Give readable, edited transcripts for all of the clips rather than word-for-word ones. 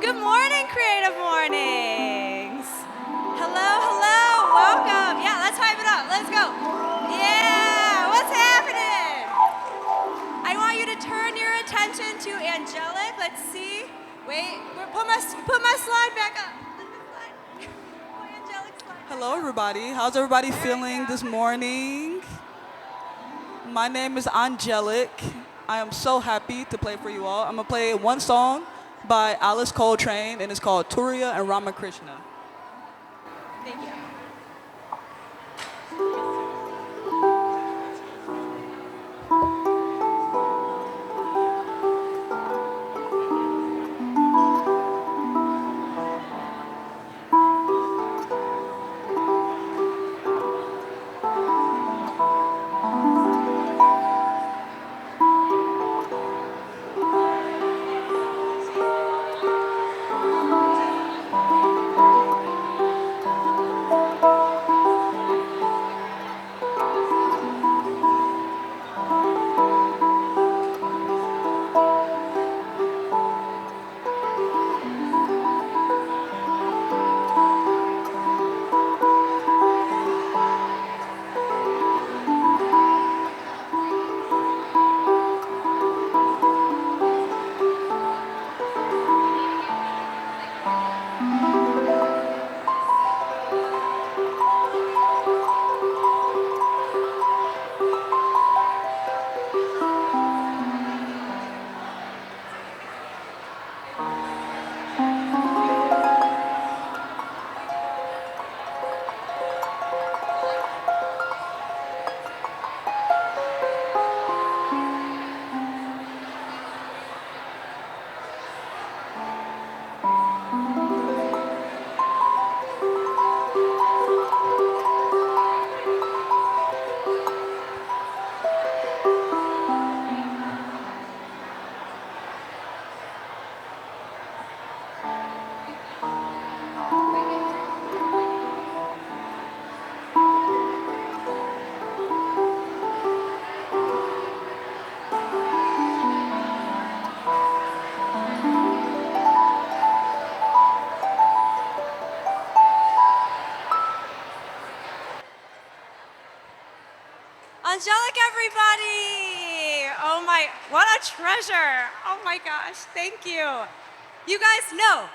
Good morning, Creative Mornings. Hello, hello, welcome. Yeah, let's hype it up. Let's go. Yeah, what's happening? I want you to turn your attention to Angelic. Let's see. Wait, put my slide back up. Oh, Angelic slide. Hello, everybody. How's everybody There we feeling go. this morning? My name is Angelic. I am so happy to play for you all. I'm going to play one song by Alice Coltrane, and it's called Turiya and Ramakrishna. Thank you. Angelic, everybody! Oh my, what a treasure! Oh my gosh, thank you. You guys know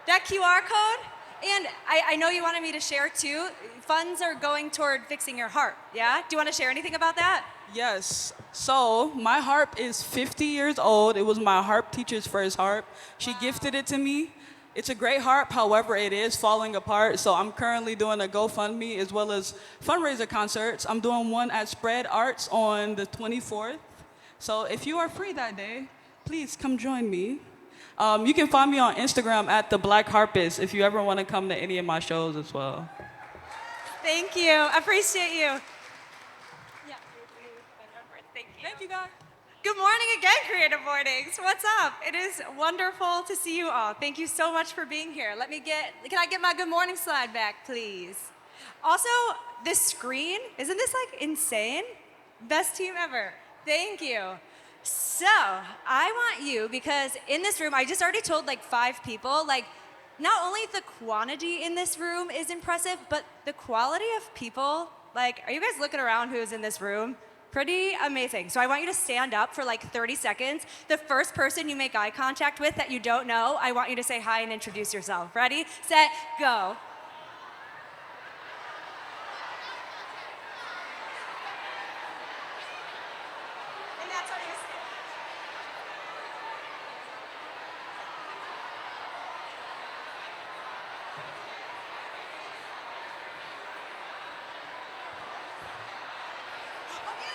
that QR code, and I know you wanted me to share too. Funds are going toward fixing your harp, yeah? Do you want to share anything about that? Yes. So, my harp is 50 years old. It was my harp teacher's first harp. She gifted it to me. It's a great harp, however, it is falling apart. So, I'm currently doing a GoFundMe as well as fundraiser concerts. I'm doing one at Spread Arts on the 24th. So, if you are free that day, please come join me. You can find me on Instagram at the Black Harpist if you ever want to come to any of my shows as well. Thank you. Appreciate you. Yeah. Thank you. Thank you, guys. Good morning again, Creative Mornings. What's up? It is wonderful to see you all. Thank you so much for being here. Can I get my good morning slide back, please? Also, this screen, isn't this like insane? Best team ever. Thank you. So, I want you, because in this room, I just already told like 5 people, like, not only the quantity in this room is impressive, but the quality of people. Like, are you guys looking around who's in this room? Pretty amazing. So I want you to stand up for like 30 seconds. The first person you make eye contact with that you don't know, I want you to say hi and introduce yourself. Ready, set, go. And that's how you say it.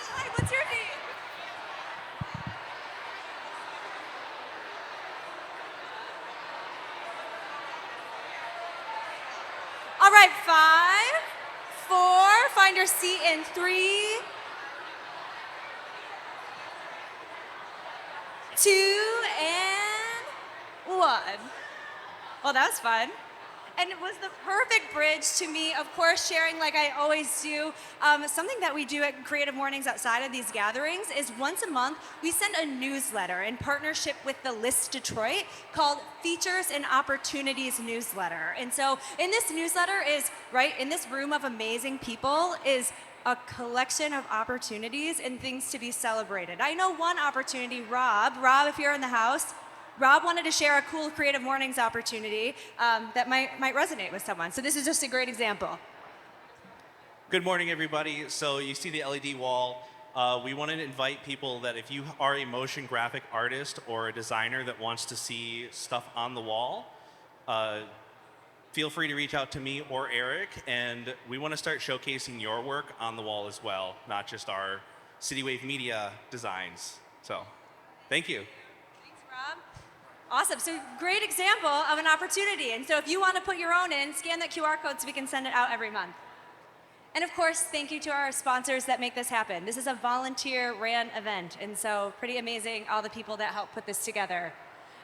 Hi, what's your name? All right, 5, 4, find your seat in 3, 2, and 1. Well, that was fun. And it was the perfect bridge to me, of course, sharing like I always do. Something that we do at Creative Mornings outside of these gatherings is once a month, we send a newsletter in partnership with the List Detroit called Features and Opportunities Newsletter. And so in this newsletter is, right, in this room of amazing people is a collection of opportunities and things to be celebrated. I know one opportunity, Rob, if you're in the house, Rob wanted to share a cool Creative Mornings opportunity that might resonate with someone. So this is just a great example. Good morning, everybody. So you see the LED wall. We want to invite people that if you are a motion graphic artist or a designer that wants to see stuff on the wall, feel free to reach out to me or Eric, and we want to start showcasing your work on the wall as well, not just our CityWave Media designs. So, thank you. Thanks, Rob. Awesome. So great example of an opportunity. And so if you want to put your own in, scan that QR code so we can send it out every month. And of course, thank you to our sponsors that make this happen. This is a volunteer-ran event, and so pretty amazing, all the people that help put this together.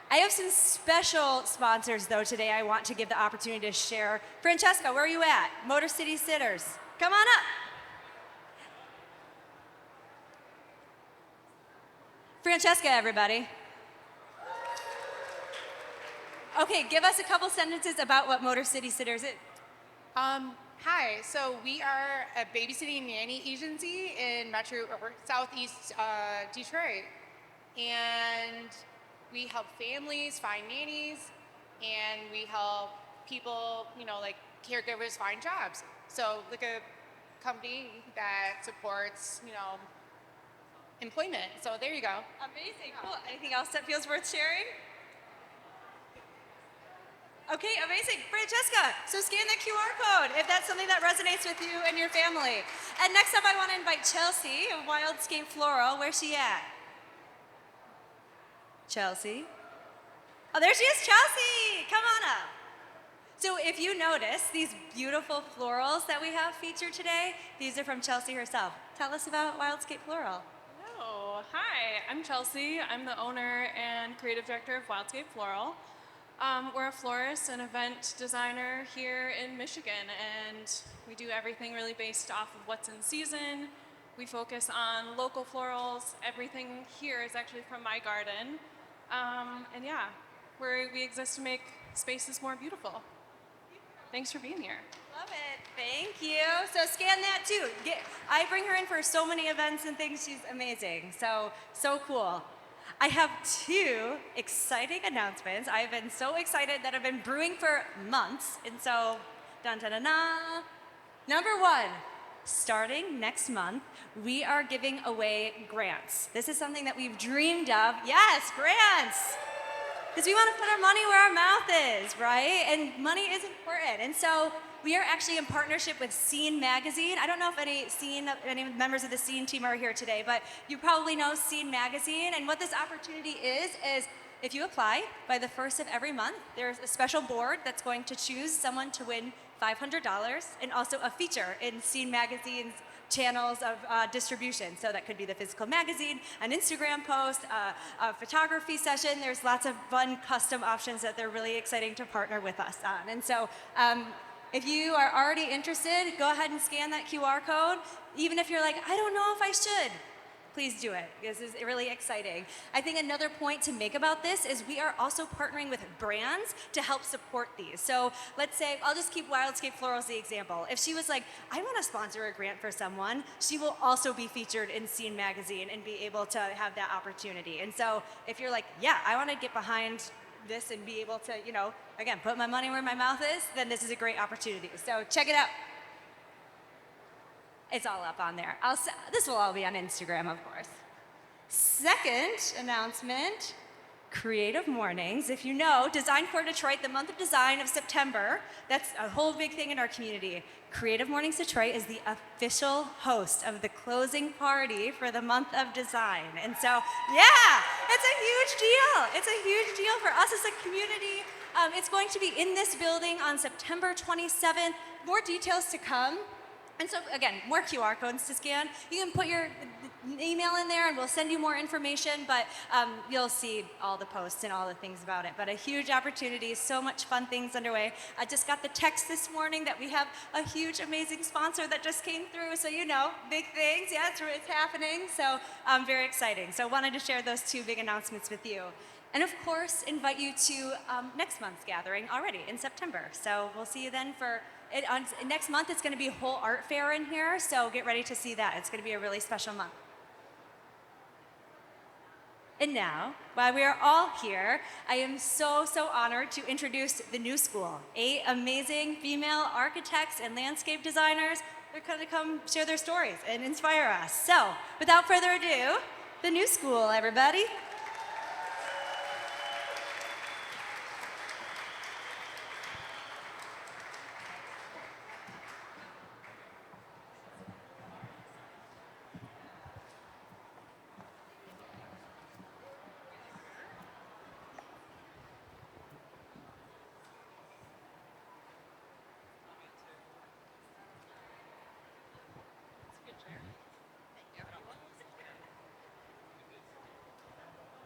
I have some special sponsors, though, today I want to give the opportunity to share. Francesca, where are you at? Motor City Sitters. Come on up. Francesca, everybody. Okay, give us a couple sentences about what Motor City Sitters is. Hi, so we are a babysitting nanny agency in Southeast Detroit. And we help families find nannies, and we help people, like caregivers find jobs. So like a company that supports, employment. So there you go. Amazing, cool. Anything else that feels worth sharing? Okay, amazing. Francesca, so scan the QR code if that's something that resonates with you and your family. And next up, I want to invite Chelsea of Wildscape Floral. Where's she at? Chelsea? Oh, there she is, Chelsea! Come on up. So if you notice, these beautiful florals that we have featured today, these are from Chelsea herself. Tell us about Wildscape Floral. Hello, hi, I'm Chelsea. I'm the owner and creative director of Wildscape Floral. We're a florist and event designer here in Michigan, and we do everything really based off of what's in season. We focus on local florals. Everything here is actually from my garden. And yeah, we exist to make spaces more beautiful. Thanks for being here. Love it. Thank you. So scan that too. I bring her in for so many events and things. She's amazing. So cool. I have two exciting announcements. I've been so excited that I've been brewing for months. And so, dun-dun-dun-dun. Number one, starting next month, we are giving away grants. This is something that we've dreamed of. Yes, grants. Because we want to put our money where our mouth is, right? And money is important. And so we are actually in partnership with Scene Magazine. I don't know if any members of the Scene team are here today, but you probably know Scene Magazine. And what this opportunity is if you apply by the first of every month, there's a special board that's going to choose someone to win $500 and also a feature in Scene Magazine's channels of distribution. So that could be the physical magazine, an Instagram post, a photography session. There's lots of fun custom options that they're really exciting to partner with us on. And so if you are already interested, go ahead and scan that QR code. Even if you're like, I don't know if I should, please do it. This is really exciting. I think another point to make about this is we are also partnering with brands to help support these. So let's say, I'll just keep Wildscape Floral as the example. If she was like, I want to sponsor a grant for someone, she will also be featured in Scene Magazine and be able to have that opportunity. And so if you're like, yeah, I want to get behind this and be able to, again, put my money where my mouth is, then this is a great opportunity. So check it out. It's all up on there. This will all be on Instagram, of course. Second announcement, Creative Mornings. If you know, Design for Detroit, the month of design of September, that's a whole big thing in our community. Creative Mornings Detroit is the official host of the closing party for the month of design. And so, yeah, it's a huge deal. It's a huge deal for us as a community. It's going to be in this building on September 27th. More details to come. And so, again, more QR codes to scan. You can put email in there and we'll send you more information, but you'll see all the posts and all the things about it. But a huge opportunity, so much fun things underway. I just got the text this morning that we have a huge, amazing sponsor that just came through, so you know, big things, yeah, it's happening, so very exciting. So wanted to share those two big announcements with you. And of course, invite you to next month's gathering already in September. So we'll see you then for it. Next month, it's going to be a whole art fair in here, so get ready to see that. It's going to be a really special month. And now, while we are all here, I am so honored to introduce the new school. 8 amazing female architects and landscape designers. They're going to come share their stories and inspire us. So, without further ado, the new school, everybody.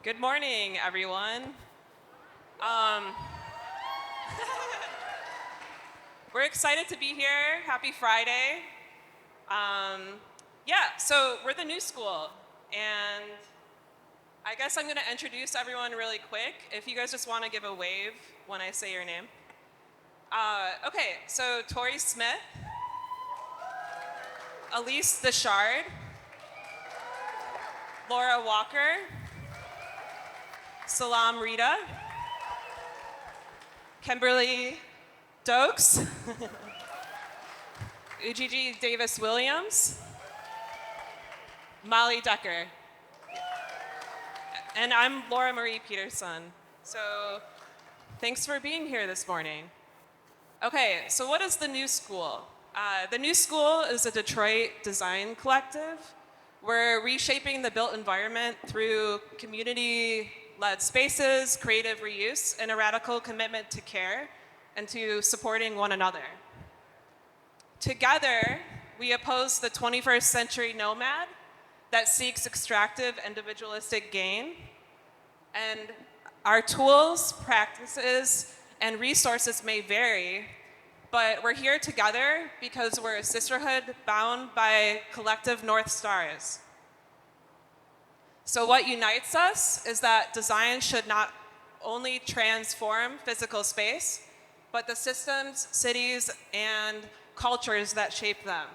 Good morning, everyone. We're excited to be here. Happy Friday. So we're the new school, and I guess I'm going to introduce everyone really quick. If you guys just want to give a wave when I say your name. So Tori Smith, Elise Deshard, Laura Walker, Salam Rita, Kimberly Dokes, Ujiji Davis Williams, Molly Decker, and I'm Laura Marie Peterson. So thanks for being here this morning. Okay, so what is the New School? The New School is a Detroit design collective. We're reshaping the built environment through community-led spaces, creative reuse, and a radical commitment to care and to supporting one another. Together, we oppose the 21st century nomad that seeks extractive, individualistic gain. And our tools, practices, and resources may vary, but we're here together because we're a sisterhood bound by collective North Stars. So what unites us is that design should not only transform physical space, but the systems, cities, and cultures that shape them.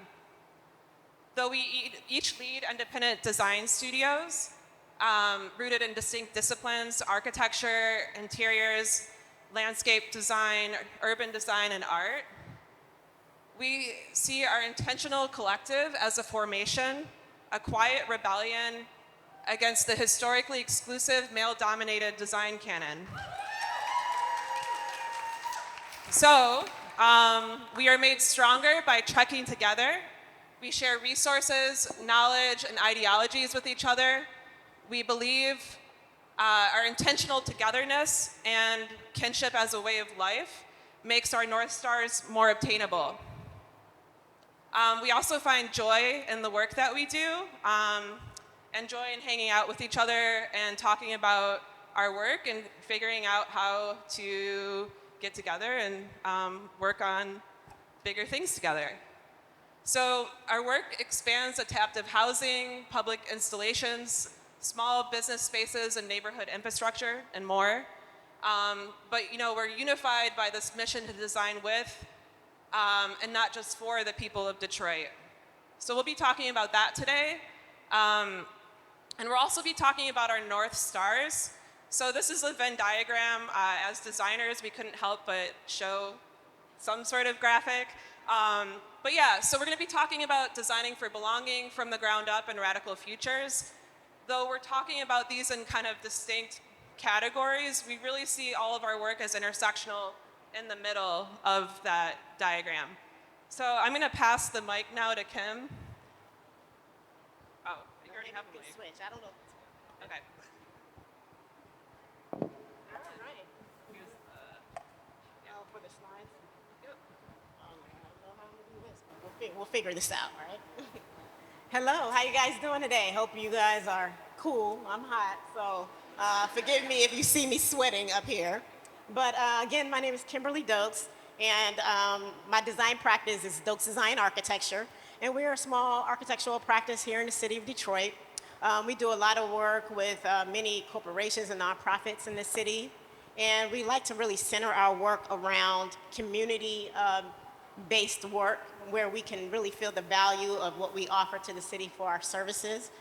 Though we each lead independent design studios, rooted in distinct disciplines, architecture, interiors, landscape design, urban design, and art, we see our intentional collective as a formation, a quiet rebellion against the historically exclusive male-dominated design canon. So, we are made stronger by trekking together. We share resources, knowledge, and ideologies with each other. We believe our intentional togetherness and kinship as a way of life makes our North Stars more obtainable. We also find joy in the work that we do, and joy in hanging out with each other and talking about our work and figuring out how to get together and work on bigger things together. So our work expands adaptive housing, public installations, small business spaces and neighborhood infrastructure, and more. But we're unified by this mission to design with and not just for the people of Detroit. So we'll be talking about that today. And we'll also be talking about our North Stars. So this is a Venn diagram. As designers, we couldn't help but show some sort of graphic. So we're going to be talking about designing for belonging from the ground up and radical futures. Though we're talking about these in kind of distinct categories, we really see all of our work as intersectional in the middle of that diagram. So I'm going to pass the mic now to Kim. Oh, you already have a mic. Switch. I don't know. Okay. All right. For the slides. Yep. I don't know how to do this, but we'll figure this out. All right. Hello, how you guys doing today? Hope you guys are cool. I'm hot, so forgive me if you see me sweating up here. But again, my name is Kimberly Dokes, and my design practice is Dokes Design Architecture. And we're a small architectural practice here in the city of Detroit. We do a lot of work with many corporations and nonprofits in the city. And we like to really center our work around community based work where we can really feel the value of what we offer to the city for our services.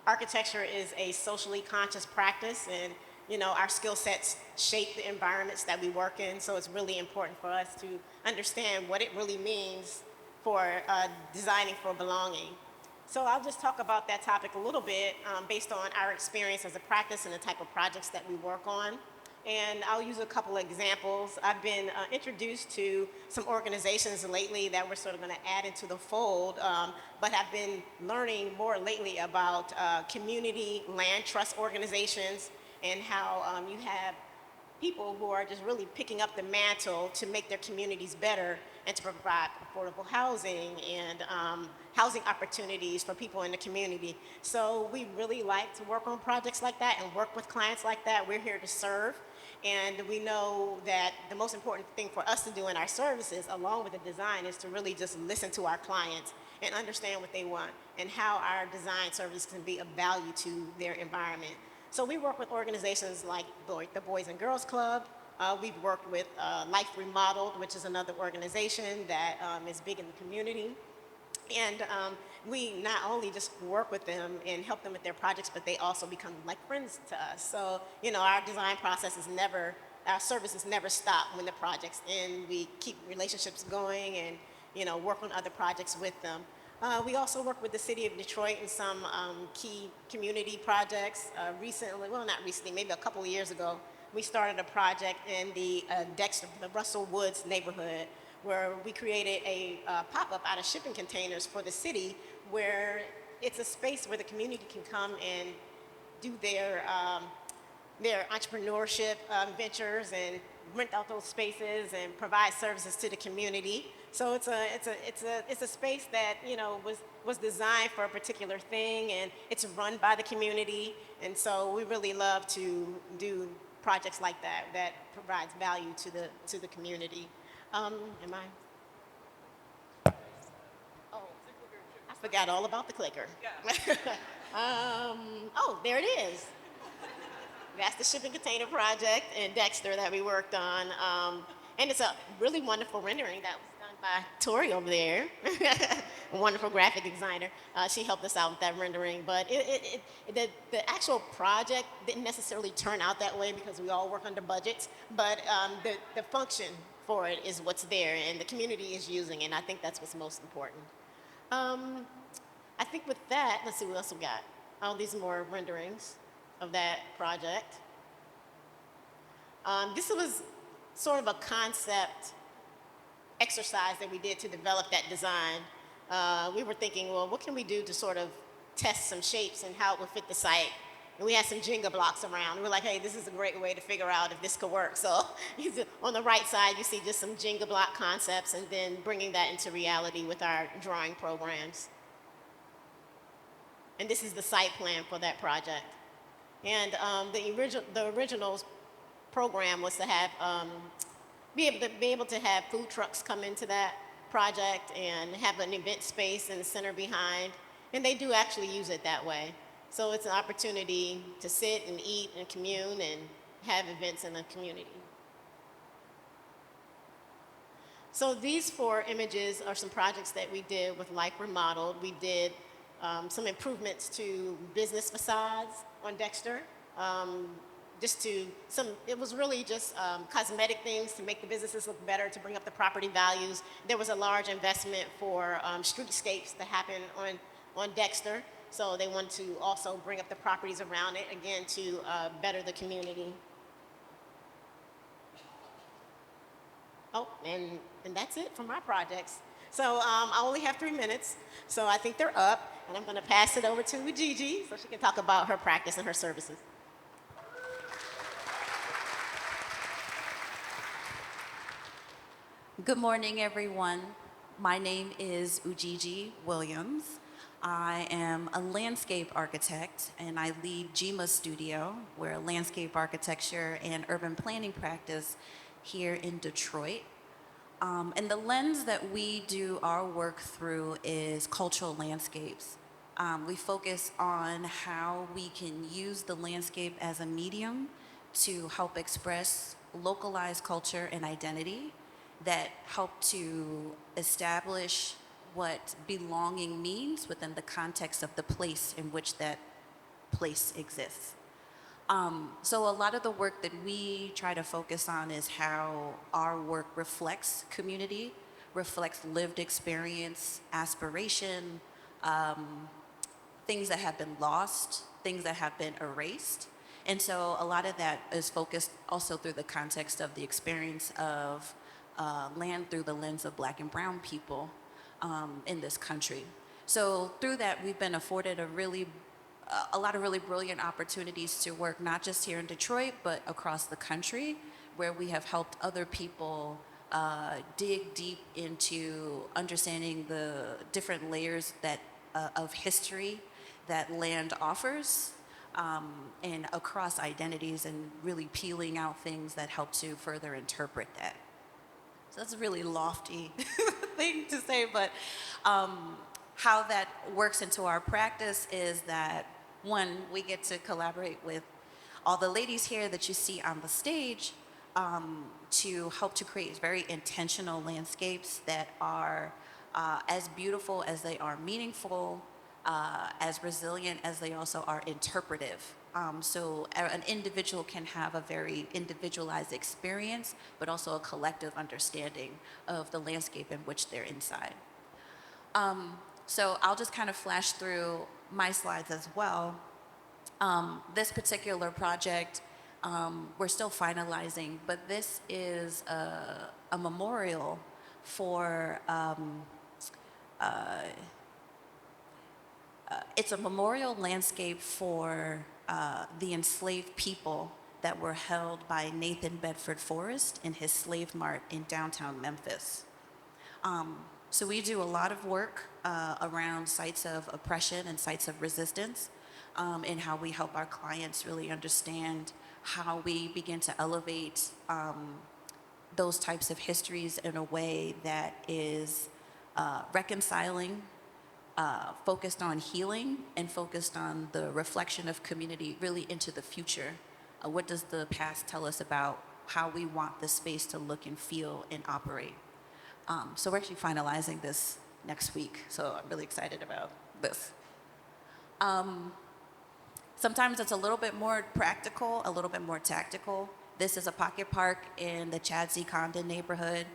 Architecture is a socially conscious practice, and our skill sets shape the environments that we work in, so it's really important for us to understand what it really means for designing for belonging. So I'll just talk about that topic a little bit based on our experience as a practice and the type of projects that we work on. And I'll use a couple of examples. I've been introduced to some organizations lately that we're sort of going to add into the fold, but I've been learning more lately about community land trust organizations and how you have people who are just really picking up the mantle to make their communities better and to provide affordable housing and housing opportunities for people in the community. So we really like to work on projects like that and work with clients like that. We're here to serve. And we know that the most important thing for us to do in our services, along with the design, is to really just listen to our clients and understand what they want and how our design service can be of value to their environment. So we work with organizations like the Boys and Girls Club. We've worked with Life Remodeled, which is another organization that is big in the community. And we not only just work with them and help them with their projects, but they also become like friends to us. So, our design process is never, our services never stop when the project's in. We keep relationships going and, work on other projects with them. We also work with the city of Detroit in some key community projects. Recently, well, not recently, maybe a couple of years ago, we started a project in the Dexter, the Russell Woods neighborhood, where we created a pop-up out of shipping containers for the city, where it's a space where the community can come and do their entrepreneurship ventures and rent out those spaces and provide services to the community. So it's a space that was designed for a particular thing, and it's run by the community. And so we really love to do projects like that that provides value to the community. Am I? Oh, I forgot all about the clicker. Oh, there it is. That's the shipping container project in Dexter that we worked on. And it's a really wonderful rendering that was done by Tori over there, a wonderful graphic designer. She helped us out with that rendering. But the actual project didn't necessarily turn out that way because we all work under budgets. But the function for it is what's there, and the community is using it. And I think that's what's most important. I think with that, let's see what else we got. Oh, these are more renderings of that project. This was sort of a concept exercise that we did to develop that design. We were thinking, well, what can we do to sort of test some shapes and how it would fit the site? And we had some Jenga blocks around. We were like, hey, this is a great way to figure out if this could work. So on the right side, you see just some Jenga block concepts and then bringing that into reality with our drawing programs. And this is the site plan for that project. And the original program was to have, be able to have food trucks come into that project and have an event space in the center behind. And they do actually use it that way. So it's an opportunity to sit and eat and commune and have events in the community. So these 4 images are some projects that we did with Life Remodeled. We did some improvements to business facades on Dexter. It was really just cosmetic things to make the businesses look better, to bring up the property values. There was a large investment for streetscapes to happen on Dexter. So they wanted to also bring up the properties around it, again, to better the community. Oh, and that's it for my projects. So I only have 3 minutes, so I think they're up, and I'm going to pass it over to Gigi so she can talk about her practice and her services. Good morning, everyone. My name is Ujiji Williams. I am a landscape architect, and I lead Jima Studio. We're a landscape architecture and urban planning practice here in Detroit. And the lens that we do our work through is cultural landscapes. We focus on how we can use the landscape as a medium to help express localized culture and identity that help to establish what belonging means within the context of the place in which that place exists. So a lot of the work that we try to focus on is how our work reflects community, reflects lived experience, aspiration, things that have been lost, things that have been erased. And so a lot of that is focused also through the context of the experience of land through the lens of Black and brown people in this country. So through that, we've been afforded a lot of really brilliant opportunities to work not just here in Detroit, but across the country, where we have helped other people dig deep into understanding the different layers of history that land offers, and across identities, and really peeling out things that help to further interpret that. So that's a really lofty thing to say, but how that works into our practice is that, one, we get to collaborate with all the ladies here that you see on the stage to help to create very intentional landscapes that are as beautiful as they are meaningful, as resilient as they also are interpretive. So an individual can have a very individualized experience, but also a collective understanding of the landscape in which they're inside. So I'll just kind of flash through my slides as well. This particular project, we're still finalizing, but this is a memorial for, it's a memorial landscape for the enslaved people that were held by Nathan Bedford Forrest in his slave mart in downtown Memphis. So we do a lot of work around sites of oppression and sites of resistance, and how we help our clients really understand how we begin to elevate those types of histories in a way that is reconciling, focused on healing, and focused on the reflection of community really into the future. What does the past tell us about how we want the space to look and feel and operate? So we're actually finalizing this next week, so I'm really excited about this. Sometimes it's a little bit more practical, a little bit more tactical. This is a pocket park in the Chad C. Condon neighborhood.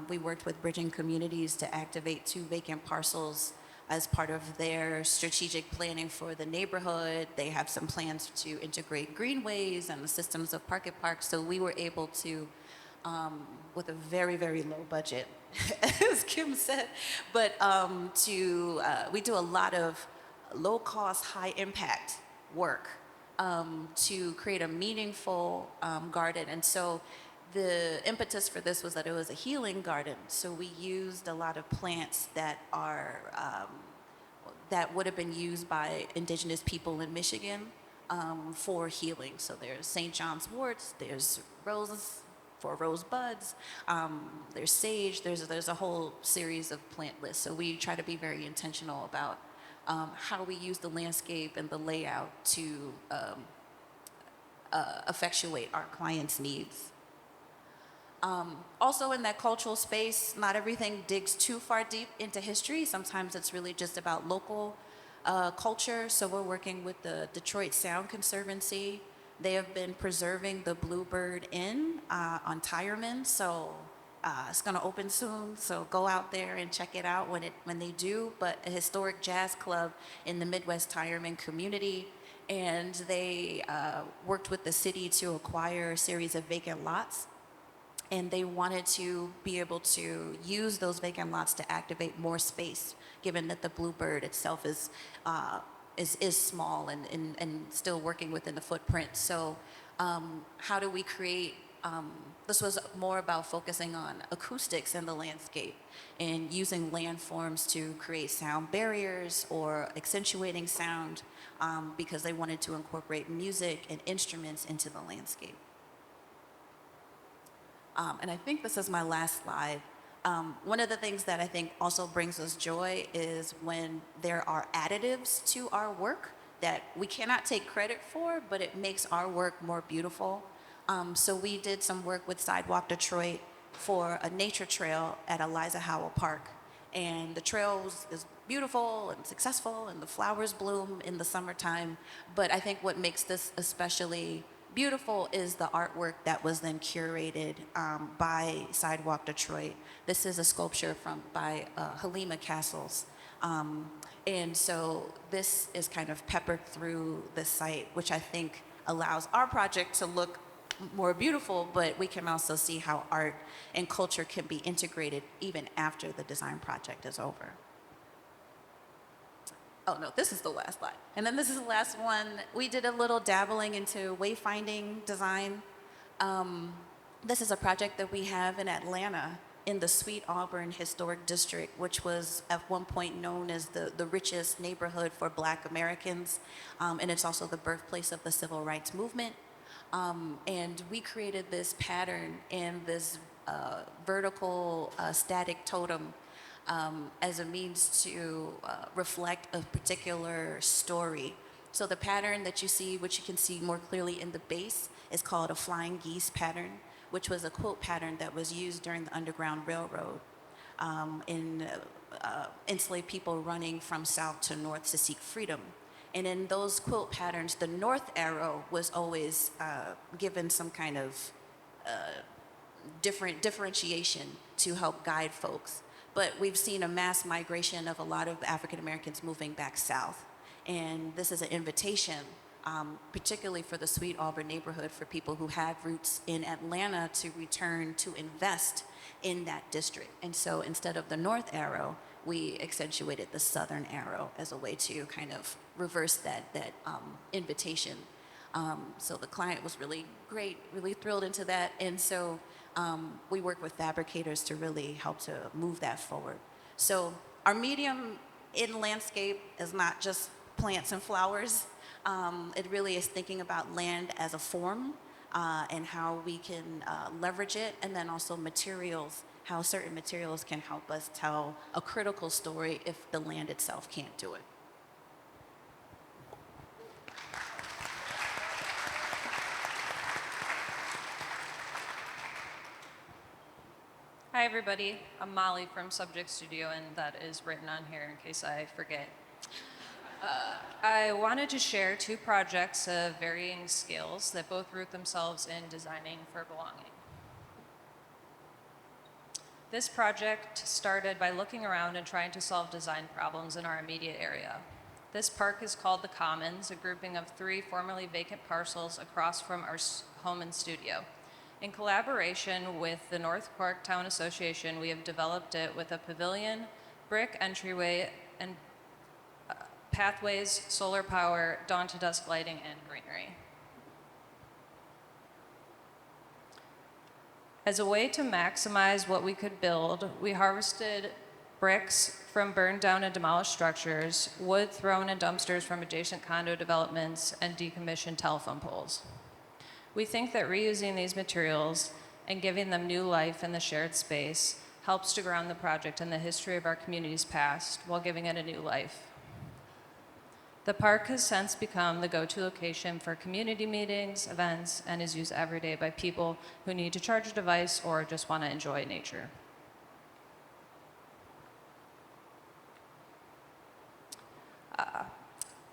We worked with Bridging Communities to activate 2 vacant parcels as part of their strategic planning for the neighborhood. They have some plans to integrate greenways and the systems of pocket parks, so we were able to, with a very, very low budget, as Kim said, but we do a lot of low-cost, high-impact work to create a meaningful garden. And so the impetus for this was that it was a healing garden. So we used a lot of plants that are that would have been used by indigenous people in Michigan for healing. So there's St. John's worts, there's roses for rose buds, there's sage, there's a whole series of plant lists. So we try to be very intentional about how we use the landscape and the layout to effectuate our clients' needs. Also in that cultural space, not everything digs too far deep into history. Sometimes it's really just about local culture. So we're working with the Detroit Sound Conservancy. They have been preserving the Bluebird Inn on Tireman. So it's gonna open soon. So go out there and check it out when they do. But a historic jazz club in the Midwest Tireman community. And they worked with the city to acquire a series of vacant lots. And they wanted to be able to use those vacant lots to activate more space, given that the Bluebird itself is small and still working within the footprint. So how do we create This was more about focusing on acoustics in the landscape and using landforms to create sound barriers or accentuating sound because they wanted to incorporate music and instruments into the landscape. And I think this is my last slide. One of the things that I think also brings us joy is when there are additives to our work that we cannot take credit for, but it makes our work more beautiful. So we did some work with Sidewalk Detroit for a nature trail at Eliza Howell Park. And the trail is beautiful and successful, and the flowers bloom in the summertime. But I think what makes this especially beautiful is the artwork that was then curated by Sidewalk Detroit. This is a sculpture by Halima Castles. And so this is kind of peppered through the site, which I think allows our project to look more beautiful, but we can also see how art and culture can be integrated even after the design project is over. Oh no, this is the last slide. And then this is the last one. We did a little dabbling into wayfinding design. This is a project that we have in Atlanta in the Sweet Auburn Historic District, which was at one point known as the richest neighborhood for Black Americans. And it's also the birthplace of the Civil Rights Movement. And we created this pattern and this vertical static totem as a means to reflect a particular story. So the pattern that you see, which you can see more clearly in the base, is called a flying geese pattern, which was a quilt pattern that was used during the Underground Railroad in enslaved people running from south to north to seek freedom. And in those quilt patterns, the north arrow was always given some kind of differentiation to help guide folks. But we've seen a mass migration of a lot of African Americans moving back south. And this is an invitation, particularly for the Sweet Auburn neighborhood, for people who have roots in Atlanta to return to invest in that district. And so instead of the north arrow, we accentuated the southern arrow as a way to kind of reverse that invitation. So the client was really great, really thrilled into that. And so we work with fabricators to really help to move that forward. So our medium in landscape is not just plants and flowers. It really is thinking about land as a form and how we can leverage it, and then also materials, how certain materials can help us tell a critical story if the land itself can't do it. Hi everybody, I'm Molly from Subject Studio, and that is written on here in case I forget. I wanted to share two projects of varying scales that both root themselves in designing for belonging. This project started by looking around and trying to solve design problems in our immediate area. This park is called the Commons, a grouping of 3 formerly vacant parcels across from our home and studio. In collaboration with the North Cork Town Association, we have developed it with a pavilion, brick entryway, and pathways, solar power, dawn to dusk lighting, and greenery. As a way to maximize what we could build, we harvested bricks from burned down and demolished structures, wood thrown in dumpsters from adjacent condo developments, and decommissioned telephone poles. We think that reusing these materials and giving them new life in the shared space helps to ground the project in the history of our community's past while giving it a new life. The park has since become the go-to location for community meetings, events, and is used every day by people who need to charge a device or just want to enjoy nature.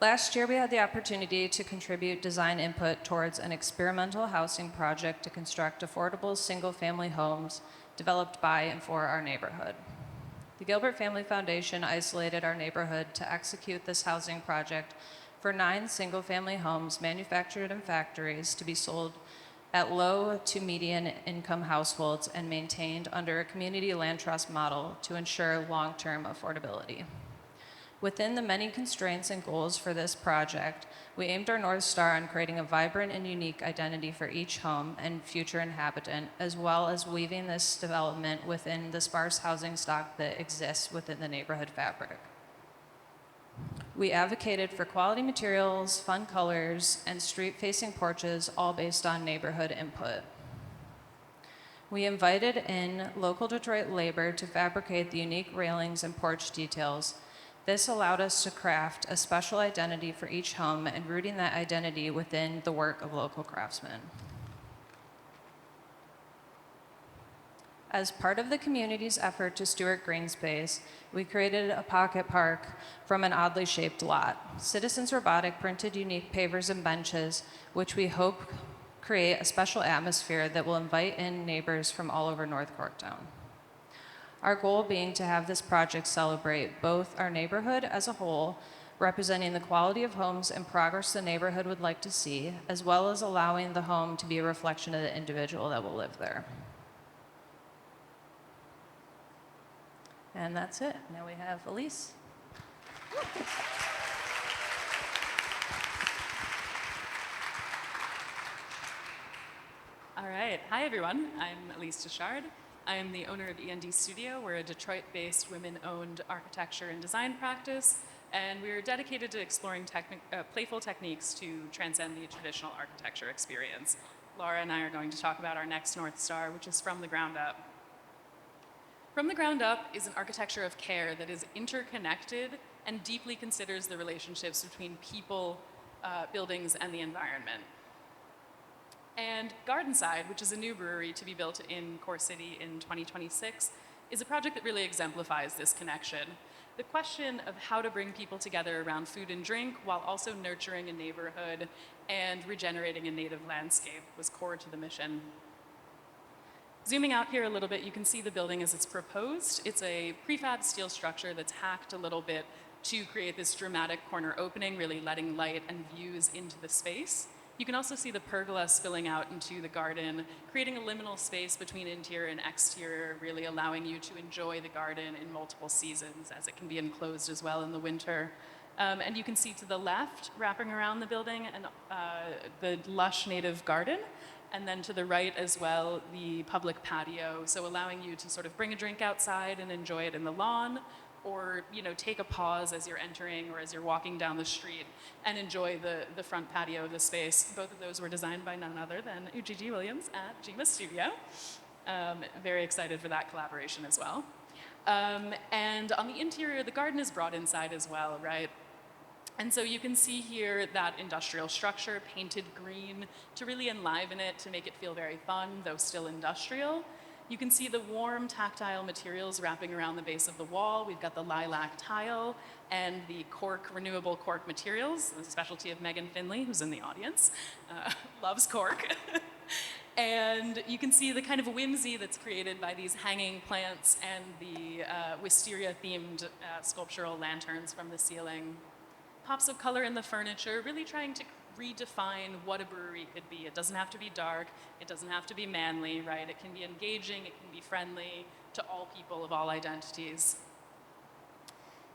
Last year, we had the opportunity to contribute design input towards an experimental housing project to construct affordable single-family homes developed by and for our neighborhood. The Gilbert Family Foundation isolated our neighborhood to execute this housing project for 9 single-family homes manufactured in factories to be sold at low to median income households and maintained under a community land trust model to ensure long-term affordability. Within the many constraints and goals for this project, we aimed our North Star on creating a vibrant and unique identity for each home and future inhabitant, as well as weaving this development within the sparse housing stock that exists within the neighborhood fabric. We advocated for quality materials, fun colors, and street-facing porches, all based on neighborhood input. We invited in local Detroit labor to fabricate the unique railings and porch details. This allowed us to craft a special identity for each home and rooting that identity within the work of local craftsmen. As part of the community's effort to steward green space, we created a pocket park from an oddly shaped lot. Citizens Robotic printed unique pavers and benches, which we hope create a special atmosphere that will invite in neighbors from all over North Corktown. Our goal being to have this project celebrate both our neighborhood as a whole, representing the quality of homes and progress the neighborhood would like to see, as well as allowing the home to be a reflection of the individual that will live there. And that's it. Now we have Elise. All right. Hi, everyone. I'm Elise Deschard. I am the owner of END Studio. We're a Detroit-based women-owned architecture and design practice, and we're dedicated to exploring playful techniques to transcend the traditional architecture experience. Laura and I are going to talk about our next North Star, which is From the Ground Up. From the Ground Up is an architecture of care that is interconnected and deeply considers the relationships between people, buildings, and the environment. And Gardenside, which is a new brewery to be built in Core City in 2026, is a project that really exemplifies this connection. The question of how to bring people together around food and drink while also nurturing a neighborhood and regenerating a native landscape was core to the mission. Zooming out here a little bit, you can see the building as it's proposed. It's a prefab steel structure that's hacked a little bit to create this dramatic corner opening, really letting light and views into the space. You can also see the pergola spilling out into the garden, creating a liminal space between interior and exterior, really allowing you to enjoy the garden in multiple seasons, as it can be enclosed as well in the winter. And you can see to the left, wrapping around the building, and the lush native garden, and then to the right as well, the public patio, so allowing you to sort of bring a drink outside and enjoy it in the lawn, or take a pause as you're entering or as you're walking down the street and enjoy the front patio of the space. Both of those were designed by none other than Ujiji Williams at Jima Studio. Very excited for that collaboration as well. And on the interior, the garden is brought inside as well, right? And so you can see here that industrial structure painted green to really enliven it, to make it feel very fun, though still industrial. You can see the warm tactile materials wrapping around the base of the wall. We've got the lilac tile and the cork, renewable cork materials, the specialty of Megan Finley, who's in the audience, loves cork. And you can see the kind of whimsy that's created by these hanging plants and the wisteria-themed sculptural lanterns from the ceiling. Pops of color in the furniture, really trying to redefine what a brewery could be. It doesn't have to be dark, it doesn't have to be manly, right? It can be engaging, it can be friendly to all people of all identities.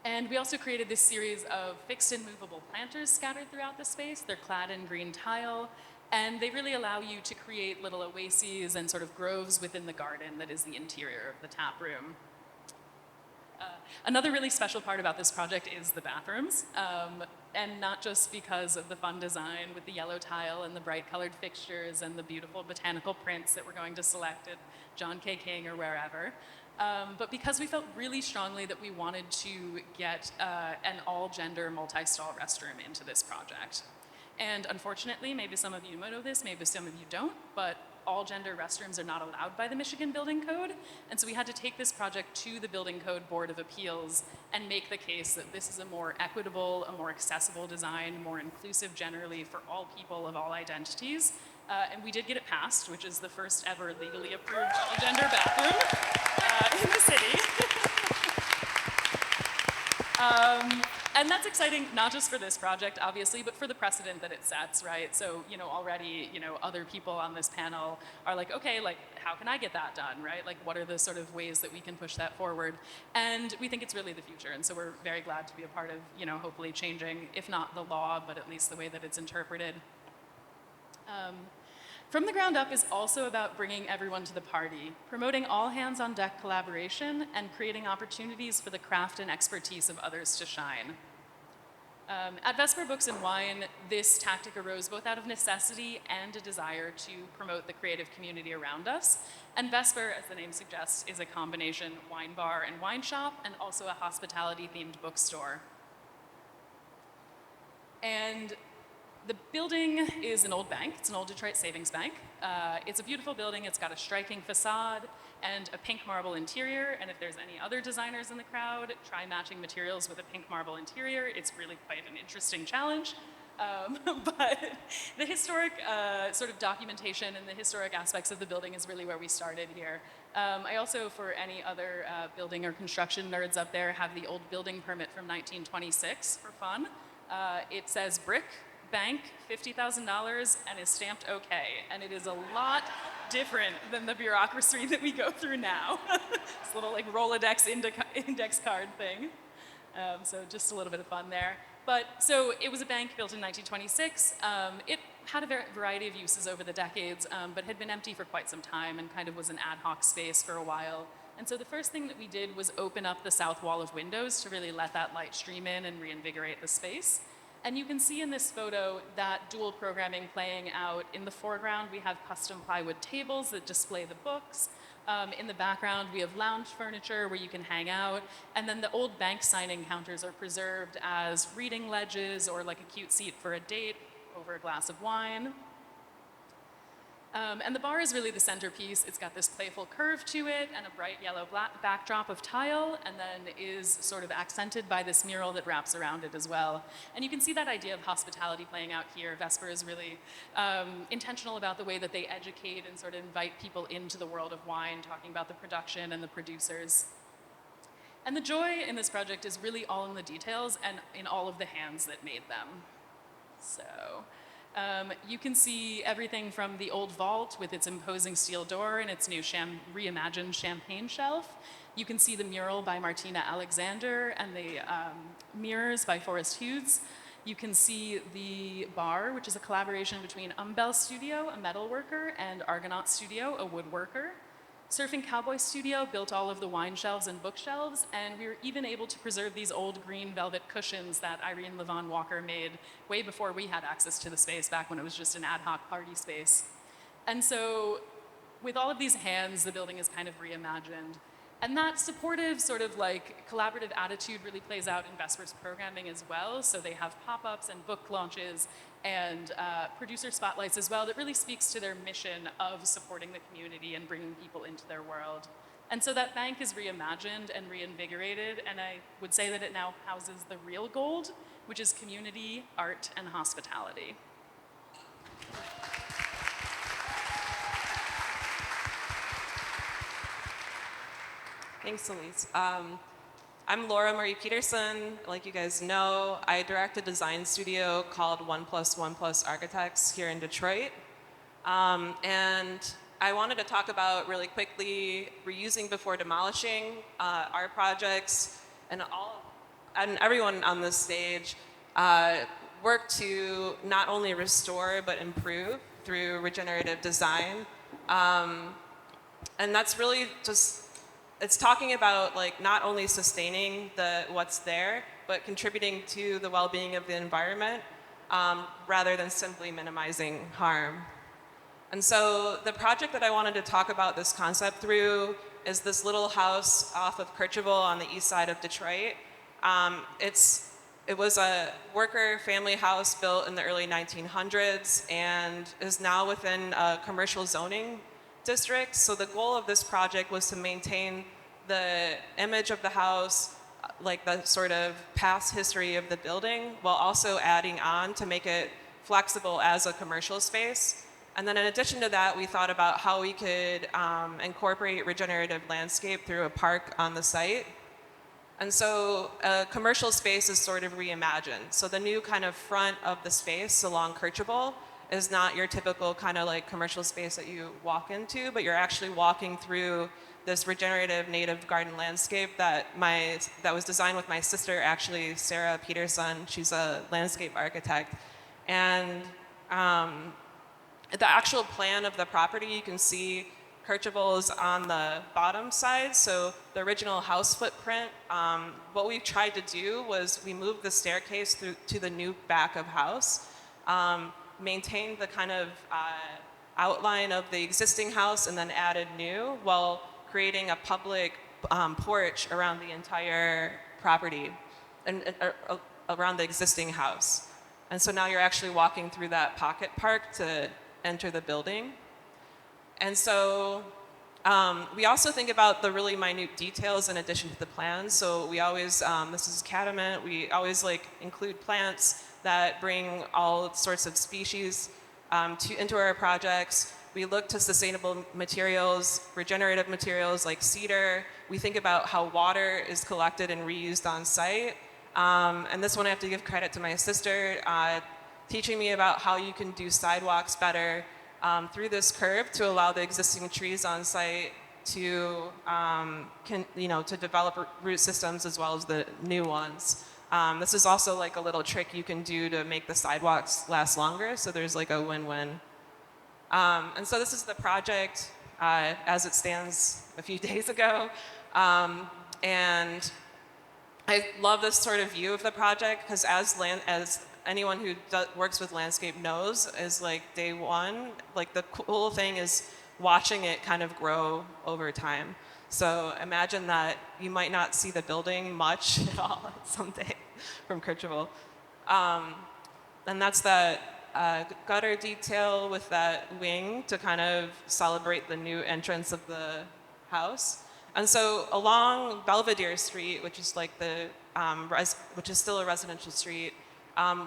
And we also created this series of fixed and movable planters scattered throughout the space. They're clad in green tile, and they really allow you to create little oases and sort of groves within the garden that is the interior of the tap room. Another really special part about this project is the bathrooms, and not just because of the fun design with the yellow tile and the bright colored fixtures and the beautiful botanical prints that we're going to select at John K. King or wherever, but because we felt really strongly that we wanted to get an all-gender multi-stall restroom into this project. And unfortunately, maybe some of you know this, maybe some of you don't, but all gender restrooms are not allowed by the Michigan Building Code. And so we had to take this project to the Building Code Board of Appeals and make the case that this is a more equitable, a more accessible design, more inclusive generally for all people of all identities. And we did get it passed, which is the first ever legally approved all gender bathroom in the city. And that's that's exciting, not just for this project, obviously, but for the precedent that it sets, right? So, already, other people on this panel are like, okay, like, how can I get that done, right? Like, what are the sort of ways that we can push that forward? And we think it's really the future, and so we're very glad to be a part of, hopefully changing, if not the law, but at least the way that it's interpreted. From the Ground Up is also about bringing everyone to the party, promoting all hands on deck collaboration, and creating opportunities for the craft and expertise of others to shine. At Vesper Books and Wine, this tactic arose both out of necessity and a desire to promote the creative community around us. And Vesper, as the name suggests, is a combination wine bar and wine shop, and also a hospitality-themed bookstore. And the building is an old bank. It's an old Detroit savings bank. It's a beautiful building. It's got a striking facade and a pink marble interior. And if there's any other designers in the crowd, try matching materials with a pink marble interior. It's really quite an interesting challenge. But the historic sort of documentation and the historic aspects of the building is really where we started here. I also, for any other building or construction nerds up there, have the old building permit from 1926 for fun. It says brick, bank, $50,000, and is stamped okay. And it is a lot different than the bureaucracy that we go through now. This little like Rolodex index card thing. So just a little bit of fun there. But so it was a bank built in 1926. It had a variety of uses over the decades, but had been empty for quite some time and kind of was an ad hoc space for a while. And so the first thing that we did was open up the south wall of windows to really let that light stream in and reinvigorate the space. And you can see in this photo that dual programming playing out. In the foreground, we have custom plywood tables that display the books. In the background, we have lounge furniture where you can hang out. And then the old bank signing counters are preserved as reading ledges or like a cute seat for a date over a glass of wine. And the bar is really the centerpiece. It's got this playful curve to it and a bright yellow backdrop of tile, and then is sort of accented by this mural that wraps around it as well. And you can see that idea of hospitality playing out here. Vesper is really intentional about the way that they educate and sort of invite people into the world of wine, talking about the production and the producers. And the joy in this project is really all in the details and in all of the hands that made them. So. You can see everything from the old vault with its imposing steel door and its new reimagined champagne shelf. You can see the mural by Martina Alexander and the mirrors by Forrest Hughes. You can see the bar, which is a collaboration between Umbel Studio, a metal worker, and Argonaut Studio, a woodworker. Surfing Cowboy Studio built all of the wine shelves and bookshelves, and we were even able to preserve these old green velvet cushions that Irene Levon Walker made way before we had access to the space, back when it was just an ad hoc party space. And so with all of these hands, the building is kind of reimagined. And that supportive sort of like collaborative attitude really plays out in Vesper's programming as well. So they have pop-ups and book launches and producer spotlights as well that really speaks to their mission of supporting the community and bringing people into their world. And so that bank is reimagined and reinvigorated, and I would say that it now houses the real gold, which is community, art, and hospitality. Thanks, Elise. I'm Laura Marie Peterson. Like you guys know, I direct a design studio called 1+1+ Architects here in Detroit. And I wanted to talk about really quickly reusing before demolishing our projects, and everyone on this stage work to not only restore but improve through regenerative design. And that's really just, it's talking about like not only sustaining what's there, but contributing to the well-being of the environment rather than simply minimizing harm. And so the project that I wanted to talk about this concept through is this little house off of Kercheval on the east side of Detroit. It was a worker family house built in the early 1900s and is now within a commercial zoning district. So the goal of this project was to maintain the image of the house, like the sort of past history of the building, while also adding on to make it flexible as a commercial space. And then in addition to that, we thought about how we could incorporate regenerative landscape through a park on the site. And so a commercial space is sort of reimagined. So the new kind of front of the space along Kirchable is not your typical kind of like commercial space that you walk into, but you're actually walking through this regenerative native garden landscape that was designed with my sister, actually, Sarah Peterson. She's a landscape architect. And the actual plan of the property, you can see Kirchable is on the bottom side. So the original house footprint, what we tried to do was we moved the staircase through to the new back of house, maintained the kind of outline of the existing house and then added new while creating a public porch around the entire property and around the existing house. And so now you're actually walking through that pocket park to enter the building. And so we also think about the really minute details in addition to the plans. So we always, this is Catamount, we always like include plants that bring all sorts of species into our projects. We look to sustainable materials, regenerative materials like cedar. We think about how water is collected and reused on site. And this one I have to give credit to my sister, teaching me about how you can do sidewalks better through this curve to allow the existing trees on site to, to develop root systems as well as the new ones. This is also like a little trick you can do to make the sidewalks last longer, so there's like a win-win. And so this is the project as it stands a few days ago. And I love this sort of view of the project because as anyone who works with landscape knows, is like day one, like the cool thing is watching it kind of grow over time. So imagine that you might not see the building much at all someday from Kirchable. And that's that gutter detail with that wing to kind of celebrate the new entrance of the house. And so along Belvedere Street, which is like the, which is still a residential street,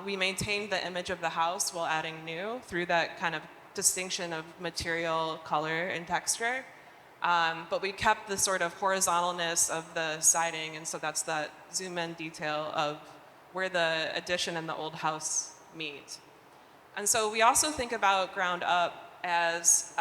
we maintained the image of the house while adding new through that kind of distinction of material, color, and texture. But we kept the sort of horizontalness of the siding, and so that's that zoom-in detail of where the addition and the old house meet. And so we also think about ground up as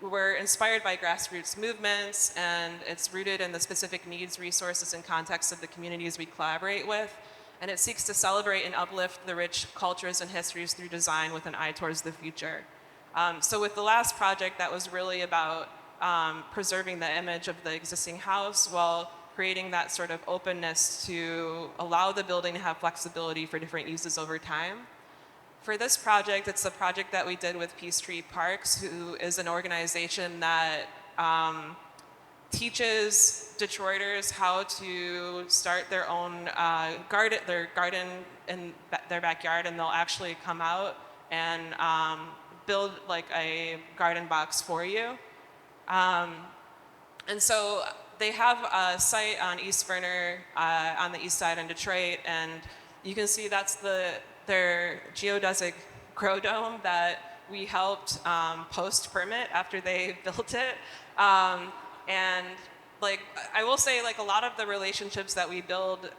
we're inspired by grassroots movements, and it's rooted in the specific needs, resources, and contexts of the communities we collaborate with. And it seeks to celebrate and uplift the rich cultures and histories through design with an eye towards the future. So with the last project, that was really about preserving the image of the existing house while creating that sort of openness to allow the building to have flexibility for different uses over time. For this project, it's a project that we did with Peachtree Parks, who is an organization that teaches Detroiters how to start their own garden in their backyard, and they'll actually come out and build like a garden box for you. And so they have a site on East Verner on the east side in Detroit, and you can see that's their geodesic grow dome that we helped post-permit after they built it. And like I will say, like a lot of the relationships that we build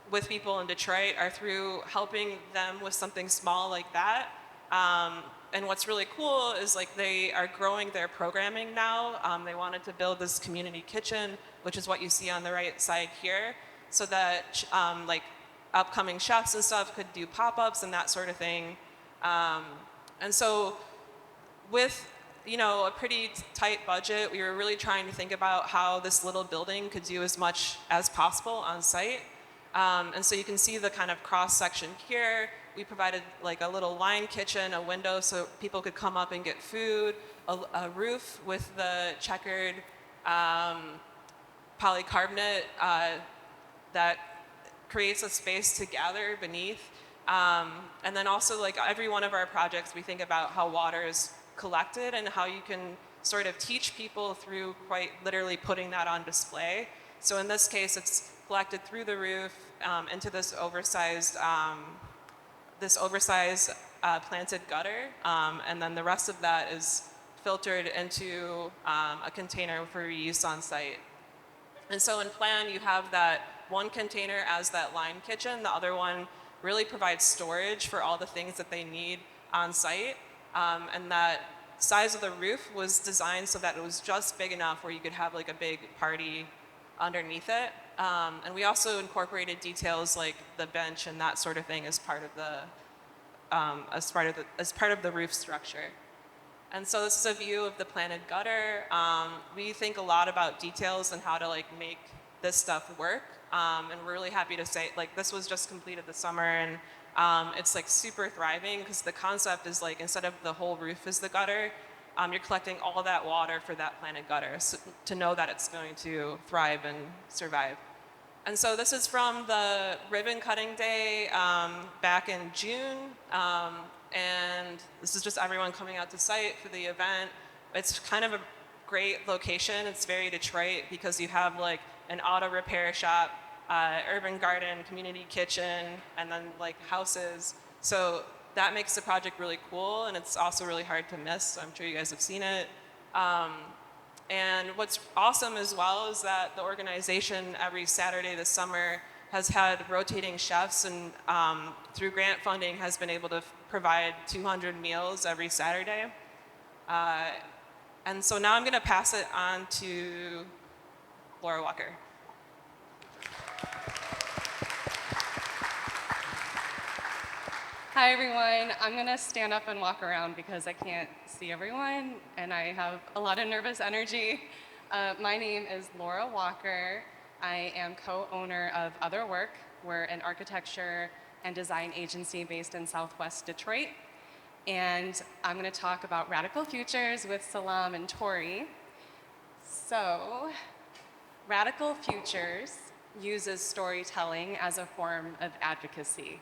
with people in Detroit are through helping them with something small like that. And what's really cool is like they are growing their programming now. They wanted to build this community kitchen, which is what you see on the right side here, so that like upcoming chefs and stuff could do pop-ups and that sort of thing. And so with a pretty tight budget, we were really trying to think about how this little building could do as much as possible on site. And so you can see the kind of cross section here. We provided like a little line kitchen, a window so people could come up and get food, a roof with the checkered polycarbonate that creates a space to gather beneath. And then also like every one of our projects, we think about how water is collected and how you can sort of teach people through quite literally putting that on display. So in this case, it's collected through the roof into this oversized planted gutter, and then the rest of that is filtered into a container for reuse on site. And so in plan, you have that one container as that line kitchen. The other one really provides storage for all the things that they need on site. And that size of the roof was designed so that it was just big enough where you could have like a big party underneath it. And we also incorporated details like the bench and that sort of thing as part of the roof structure. And so this is a view of the planted gutter. We think a lot about details and how to like make this stuff work. And we're really happy to say like this was just completed this summer, and it's like super thriving because the concept is like instead of the whole roof is the gutter, you're collecting all of that water for that planted gutter so, to know that it's going to thrive and survive. And so this is from the ribbon cutting day back in June. And this is just everyone coming out to site for the event. It's kind of a great location. It's very Detroit because you have like an auto repair shop, urban garden, community kitchen, and then like houses. So that makes the project really cool, and it's also really hard to miss. I'm sure you guys have seen it. And what's awesome as well is that the organization every Saturday this summer has had rotating chefs, and through grant funding has been able to provide 200 meals every Saturday. And so now I'm going to pass it on to Laura Walker. Hi everyone, I'm gonna stand up and walk around because I can't see everyone and I have a lot of nervous energy. My name is Laura Walker. I am co-owner of Other Work. We're an architecture and design agency based in Southwest Detroit. And I'm gonna talk about Radical Futures with Salam and Tori. So, Radical Futures uses storytelling as a form of advocacy.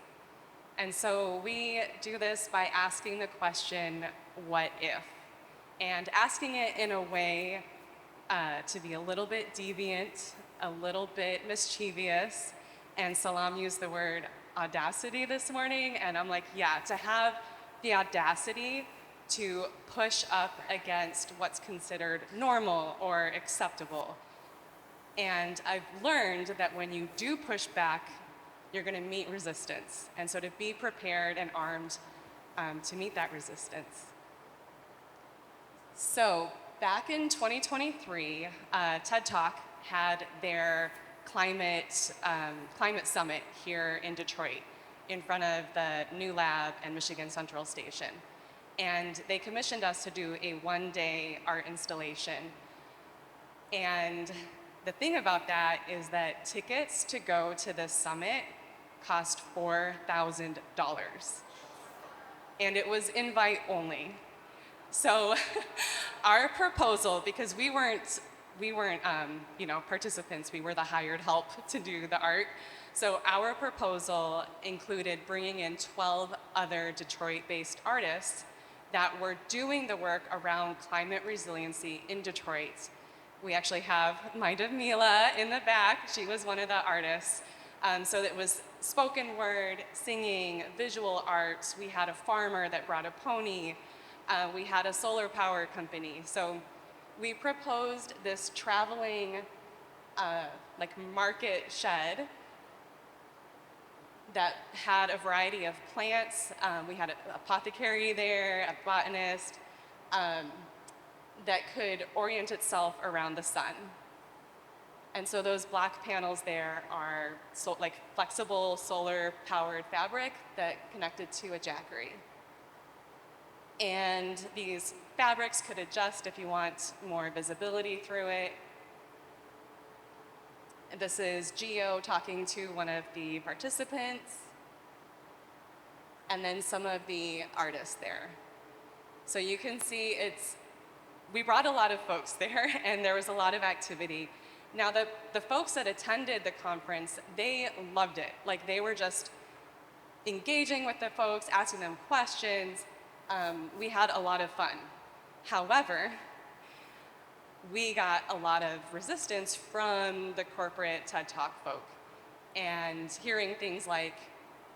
And so we do this by asking the question, what if? And asking it in a way to be a little bit deviant, a little bit mischievous. And Salam used the word audacity this morning, and I'm like, yeah, to have the audacity to push up against what's considered normal or acceptable. And I've learned that when you do push back, you're going to meet resistance. And so to be prepared and armed to meet that resistance. So back in 2023, TED Talk had their climate summit here in Detroit in front of the new lab and Michigan Central Station. And they commissioned us to do a one-day art installation. And the thing about that is that tickets to go to this summit cost $4,000. And it was invite only. So our proposal, because we weren't participants, we were the hired help to do the art. So our proposal included bringing in 12 other Detroit-based artists that were doing the work around climate resiliency in Detroit. We actually have Maida Mila in the back. She was one of the artists. So it was spoken word, singing, visual arts. We had a farmer that brought a pony. We had a solar power company. So we proposed this traveling market shed that had a variety of plants. We had an apothecary there, a botanist, that could orient itself around the sun. And so those black panels there are flexible solar-powered fabric that connected to a jackery. And these fabrics could adjust if you want more visibility through it. And this is Gio talking to one of the participants, and then some of the artists there. So you can see we brought a lot of folks there, and there was a lot of activity. Now, the folks that attended the conference, they loved it. Like, they were just engaging with the folks, asking them questions. We had a lot of fun. However, we got a lot of resistance from the corporate TED Talk folk, and hearing things like,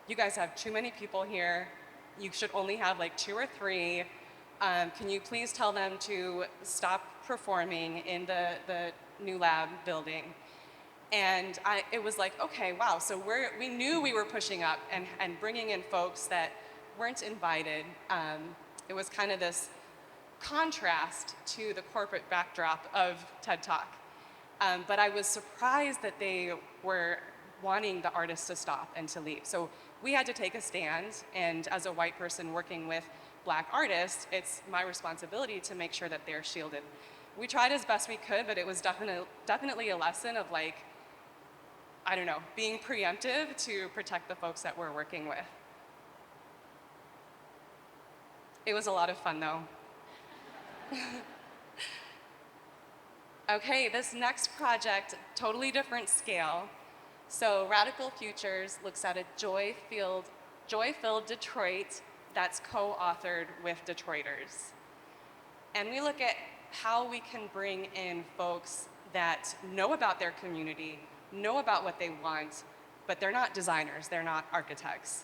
you guys have too many people here, you should only have like 2 or 3. Can you please tell them to stop performing in the new lab building? And it was like, okay, wow, so we knew we were pushing up and bringing in folks that weren't invited. It was kind of this contrast to the corporate backdrop of TED Talk. But I was surprised that they were wanting the artists to stop and to leave. So we had to take a stand, and as a white person working with black artists, it's my responsibility to make sure that they're shielded. We tried as best we could, but it was definitely a lesson of, like, I don't know, being preemptive to protect the folks that we're working with. It was a lot of fun, though. Okay, this next project, totally different scale. So Radical Futures looks at a joy-filled Detroit that's co-authored with Detroiters. And we look at how we can bring in folks that know about their community, know about what they want, but they're not designers, they're not architects.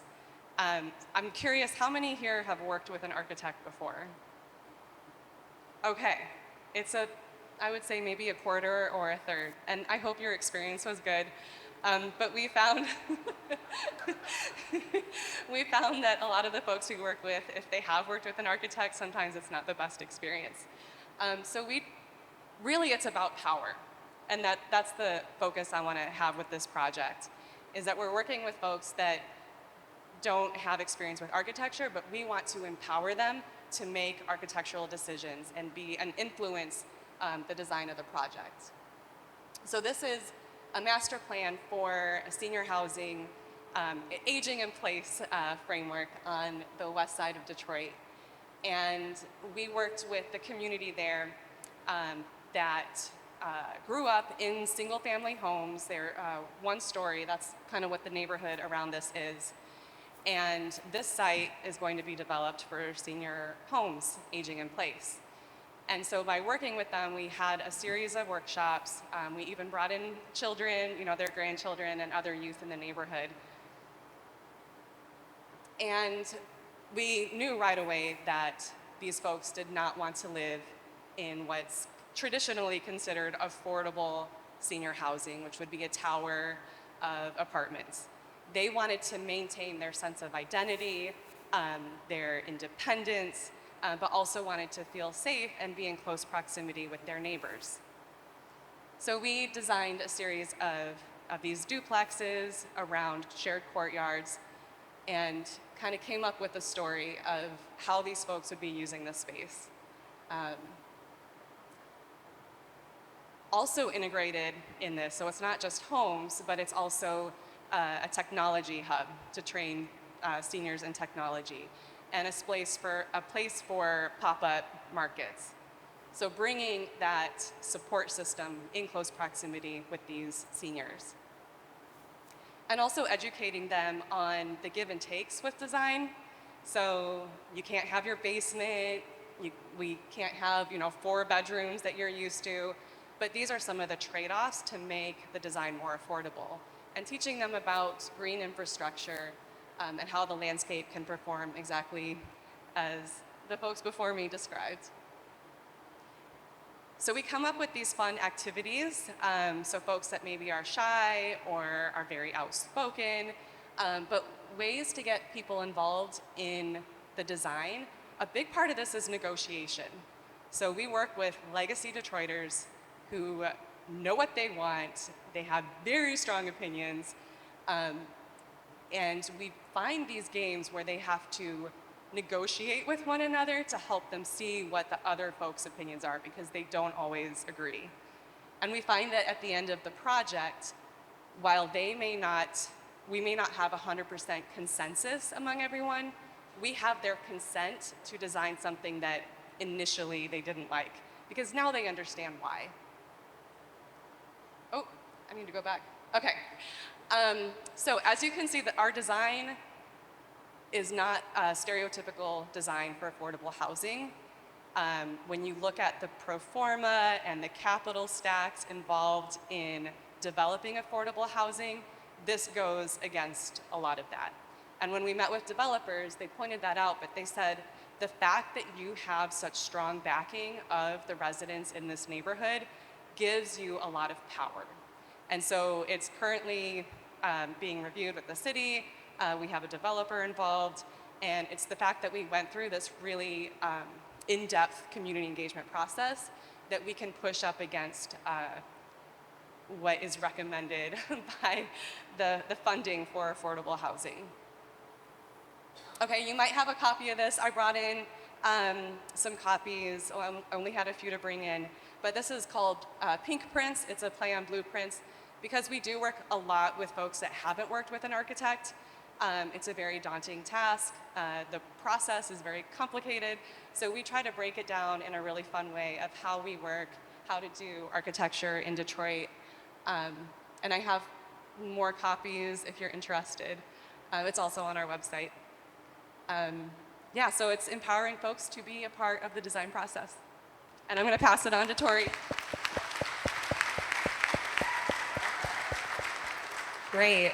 I'm curious, how many here have worked with an architect before? Okay, I would say maybe a quarter or a third, and I hope your experience was good. But we found that a lot of the folks we work with, if they have worked with an architect, sometimes it's not the best experience. So it's about power, and that's the focus I want to have with this project, is that we're working with folks that don't have experience with architecture, but we want to empower them to make architectural decisions and influence the design of the project. So this is a master plan for a senior housing aging in place framework on the west side of Detroit. And we worked with the community there that grew up in single family homes. They're one story, that's kind of what the neighborhood around this is. And this site is going to be developed for senior homes aging in place. And so by working with them, we had a series of workshops. We even brought in children, their grandchildren and other youth in the neighborhood. And we knew right away that these folks did not want to live in what's traditionally considered affordable senior housing, which would be a tower of apartments. They wanted to maintain their sense of identity, their independence, but also wanted to feel safe and be in close proximity with their neighbors. So we designed a series of these duplexes around shared courtyards and kind of came up with a story of how these folks would be using this space. Also integrated in this, so it's not just homes, but it's also a technology hub to train seniors in technology, and a place for pop-up markets. So bringing that support system in close proximity with these seniors. And also educating them on the give and takes with design. So you can't have your basement, we can't have 4 bedrooms that you're used to, but these are some of the trade-offs to make the design more affordable. And teaching them about green infrastructure and how the landscape can perform exactly as the folks before me described. So we come up with these fun activities, so folks that maybe are shy or are very outspoken, but ways to get people involved in the design. A big part of this is negotiation. So we work with legacy Detroiters who know what they want, they have very strong opinions, and we find these games where they have to negotiate with one another to help them see what the other folks' opinions are, because they don't always agree. And we find that at the end of the project, while we may not have 100% consensus among everyone, we have their consent to design something that initially they didn't like, because now they understand why. Oh, I need to go back. Okay. So as you can see, that our design is not a stereotypical design for affordable housing. When you look at the pro forma and the capital stacks involved in developing affordable housing, this goes against a lot of that. And when we met with developers, they pointed that out, but they said, the fact that you have such strong backing of the residents in this neighborhood gives you a lot of power. And so it's currently being reviewed with the city. We have a developer involved, and it's the fact that we went through this really in-depth community engagement process that we can push up against what is recommended by the funding for affordable housing. Okay, you might have a copy of this. I brought in some copies. I only had a few to bring in. But this is called Pink Prints. It's a play on blueprints. Because we do work a lot with folks that haven't worked with an architect, it's a very daunting task. The process is very complicated. So we try to break it down in a really fun way of how we work, how to do architecture in Detroit. And I have more copies if you're interested. It's also on our website. Yeah, so it's empowering folks to be a part of the design process. And I'm going to pass it on to Tori. Great.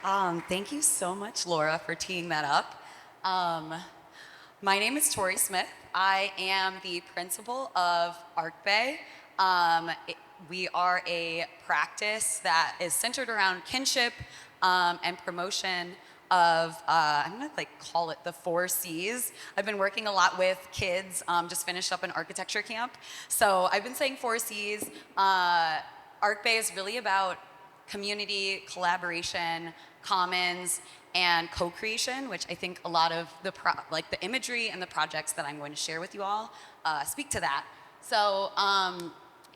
Thank you so much, Laura, for teeing that up. My name is Tori Smith. I am the principal of ArcBay. We are a practice that is centered around kinship and promotion of, I'm gonna call it the 4 C's. I've been working a lot with kids, just finished up an architecture camp. So I've been saying 4 C's. ArcBay is really about community, collaboration, commons, and co-creation, which I think a lot of the the imagery and the projects that I'm going to share with you all speak to that. So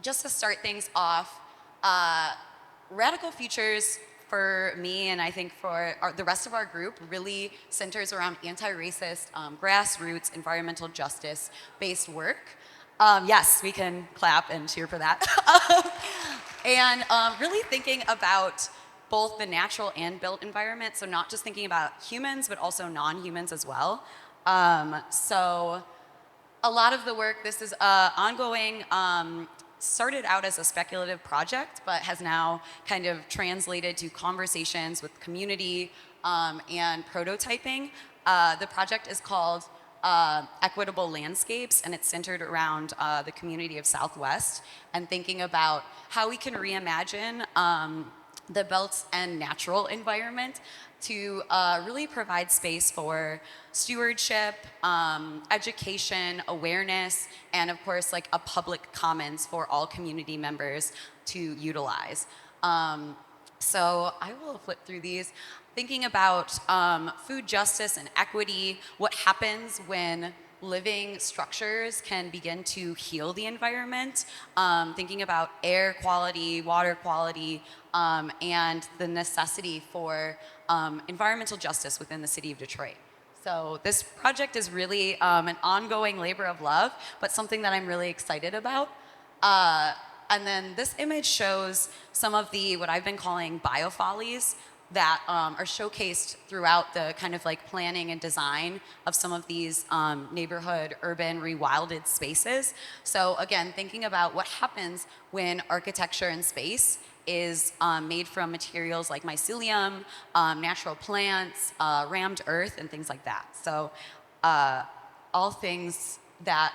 just to start things off, Radical Futures for me, and I think for the rest of our group, really centers around anti-racist, grassroots, environmental justice-based work. Yes, we can clap and cheer for that. And really thinking about both the natural and built environment, so not just thinking about humans, but also non-humans as well. So a lot of the work, this is ongoing, started out as a speculative project, but has now kind of translated to conversations with community and prototyping. The project is called Equitable Landscapes, and it's centered around the community of Southwest and thinking about how we can reimagine the built and natural environment to really provide space for stewardship, education, awareness, and of course a public commons for all community members to utilize. So I will flip through these. Thinking about food justice and equity, what happens when living structures can begin to heal the environment, thinking about air quality, water quality, and the necessity for environmental justice within the city of Detroit. So this project is really an ongoing labor of love, but something that I'm really excited about. And then this image shows some of the, what I've been calling biofollies, that are showcased throughout the kind of planning and design of some of these neighborhood, urban, rewilded spaces. So again, thinking about what happens when architecture and space is made from materials like mycelium, natural plants, rammed earth, and things like that. So all things that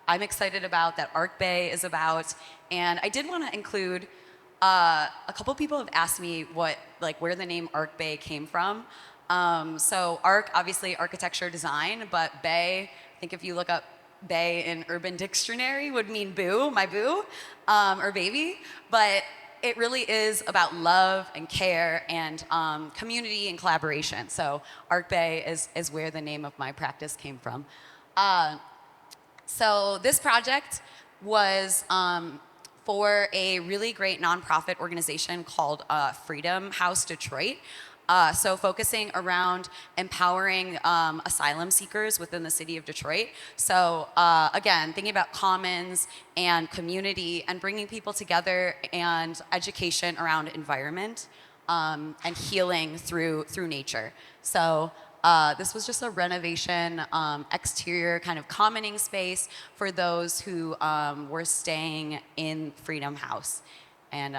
I'm excited about, that ArcBay is about. And I did want to include a couple people have asked me where the name ArcBay came from. So Arc, obviously architecture design, but Bay, I think if you look up Bay in Urban Dictionary would mean boo, my boo, or baby. But it really is about love and care and community and collaboration. So ArcBay is where the name of my practice came from. So this project was for a really great nonprofit organization called Freedom House Detroit. So focusing around empowering asylum seekers within the city of Detroit. So again, thinking about commons and community and bringing people together and education around environment and healing through nature. So this was just a renovation, exterior kind of commoning space for those who were staying in Freedom House. And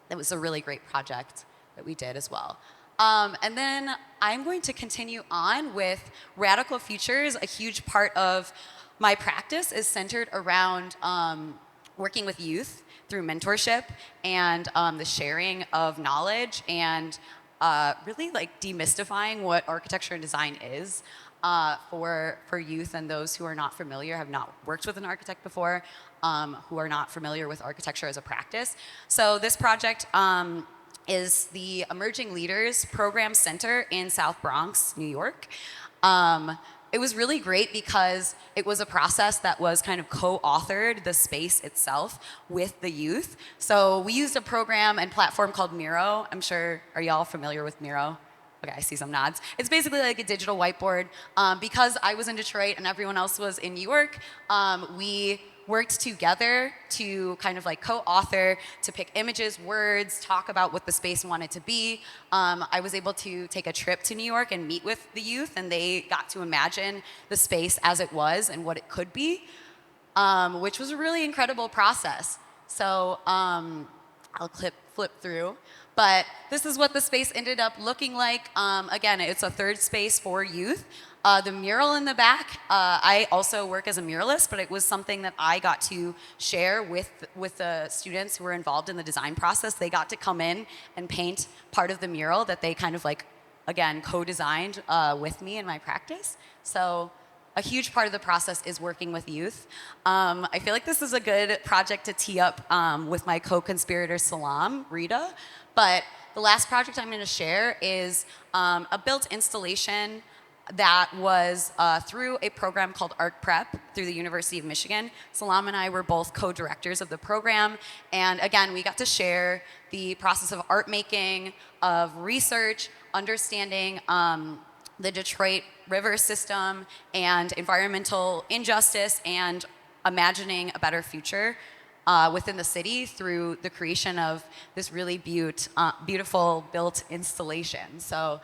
it was a really great project that we did as well. And then I'm going to continue on with Radical Futures. A huge part of my practice is centered around working with youth through mentorship and the sharing of knowledge and really like demystifying what architecture and design is for youth and those who are not familiar, have not worked with an architect before, who are not familiar with architecture as a practice. So this project is the Emerging Leaders Program Center in South Bronx, New York. It was really great because it was a process that was kind of co-authored, the space itself, with the youth. So we used a program and platform called Miro. I'm sure, are y'all familiar with Miro? Okay, I see some nods. It's basically like a digital whiteboard. Because I was in Detroit and everyone else was in New York, we worked together to kind of like co-author, to pick images, words, talk about what the space wanted to be. I was able to take a trip to New York and meet with the youth, and they got to imagine the space as it was and what it could be, which was a really incredible process. So I'll flip through. But this is what the space ended up looking like. Again, it's a third space for youth. The mural in the back, I also work as a muralist, but it was something that I got to share with the students who were involved in the design process. They got to come in and paint part of the mural that they kind of like, again, co-designed with me in my practice. So a huge part of the process is working with youth. I feel like this is a good project to tee up with my co-conspirator, Salam, Rita. But the last project I'm going to share is a built installation that was through a program called Arc Prep through the University of Michigan. Salam and I were both co-directors of the program. And again, we got to share the process of art making, of research, understanding the Detroit river system and environmental injustice and imagining a better future within the city through the creation of this really beautiful built installation. So,